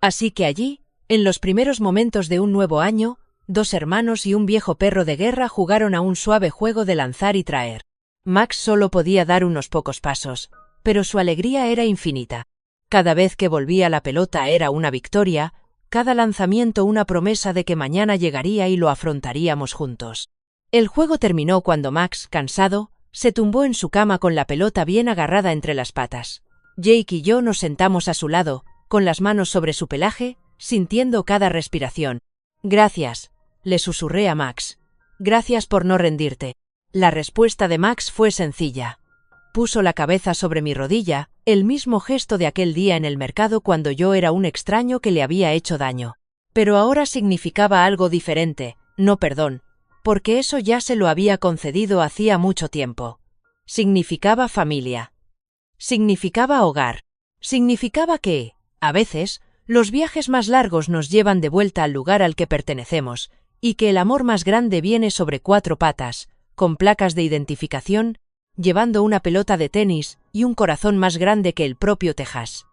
Así que allí, en los primeros momentos de un nuevo año, 2 hermanos y un viejo perro de guerra jugaron a un suave juego de lanzar y traer. Max solo podía dar unos pocos pasos, pero su alegría era infinita. Cada vez que volvía la pelota era una victoria, cada lanzamiento una promesa de que mañana llegaría y lo afrontaríamos juntos. El juego terminó cuando Max, cansado, se tumbó en su cama con la pelota bien agarrada entre las patas. Jake y yo nos sentamos a su lado, con las manos sobre su pelaje, sintiendo cada respiración. «Gracias», le susurré a Max. «Gracias por no rendirte». La respuesta de Max fue sencilla. Puso la cabeza sobre mi rodilla, el mismo gesto de aquel día en el mercado cuando yo era un extraño que le había hecho daño. Pero ahora significaba algo diferente, no perdón, porque eso ya se lo había concedido hacía mucho tiempo. Significaba familia. Significaba hogar. Significaba que, a veces, los viajes más largos nos llevan de vuelta al lugar al que pertenecemos, y que el amor más grande viene sobre 4 patas, con placas de identificación, llevando una pelota de tenis y un corazón más grande que el propio Texas.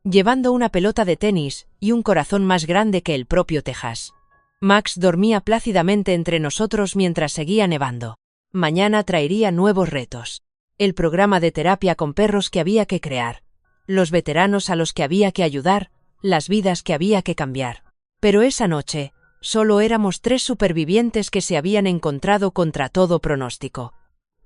Llevando una pelota de tenis y un corazón más grande que el propio Texas. Max dormía plácidamente entre nosotros mientras seguía nevando. Mañana traería nuevos retos. El programa de terapia con perros que había que crear. Los veteranos a los que había que ayudar, las vidas que había que cambiar. Pero esa noche, solo éramos 3 supervivientes que se habían encontrado contra todo pronóstico.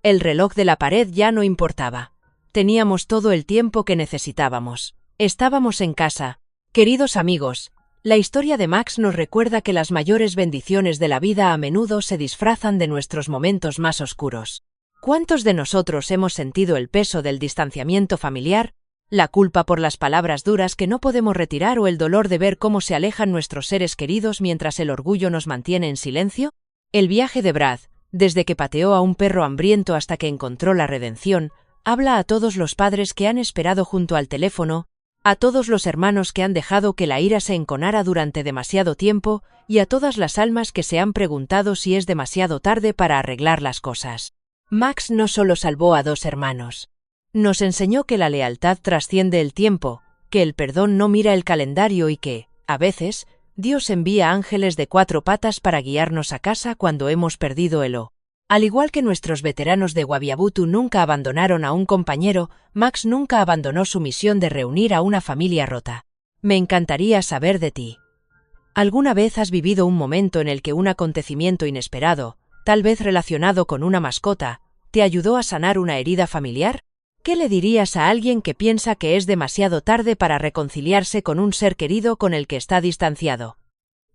El reloj de la pared ya no importaba. Teníamos todo el tiempo que necesitábamos. Estábamos en casa. Queridos amigos, la historia de Max nos recuerda que las mayores bendiciones de la vida a menudo se disfrazan de nuestros momentos más oscuros. ¿Cuántos de nosotros hemos sentido el peso del distanciamiento familiar, la culpa por las palabras duras que no podemos retirar o el dolor de ver cómo se alejan nuestros seres queridos mientras el orgullo nos mantiene en silencio? El viaje de Brad, desde que pateó a un perro hambriento hasta que encontró la redención, habla a todos los padres que han esperado junto al teléfono, a todos los hermanos que han dejado que la ira se enconara durante demasiado tiempo y a todas las almas que se han preguntado si es demasiado tarde para arreglar las cosas. Max no solo salvó a 2 hermanos. Nos enseñó que la lealtad trasciende el tiempo, que el perdón no mira el calendario y que, a veces, Dios envía ángeles de 4 patas para guiarnos a casa cuando hemos perdido el O. Al igual que nuestros veteranos de Guaviabutu nunca abandonaron a un compañero, Max nunca abandonó su misión de reunir a una familia rota. Me encantaría saber de ti. ¿Alguna vez has vivido un momento en el que un acontecimiento inesperado, tal vez relacionado con una mascota, te ayudó a sanar una herida familiar? ¿Qué le dirías a alguien que piensa que es demasiado tarde para reconciliarse con un ser querido con el que está distanciado?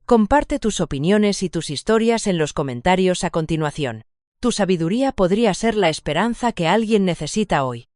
Comparte tus opiniones y tus historias en los comentarios a continuación. Tu sabiduría podría ser la esperanza que alguien necesita hoy.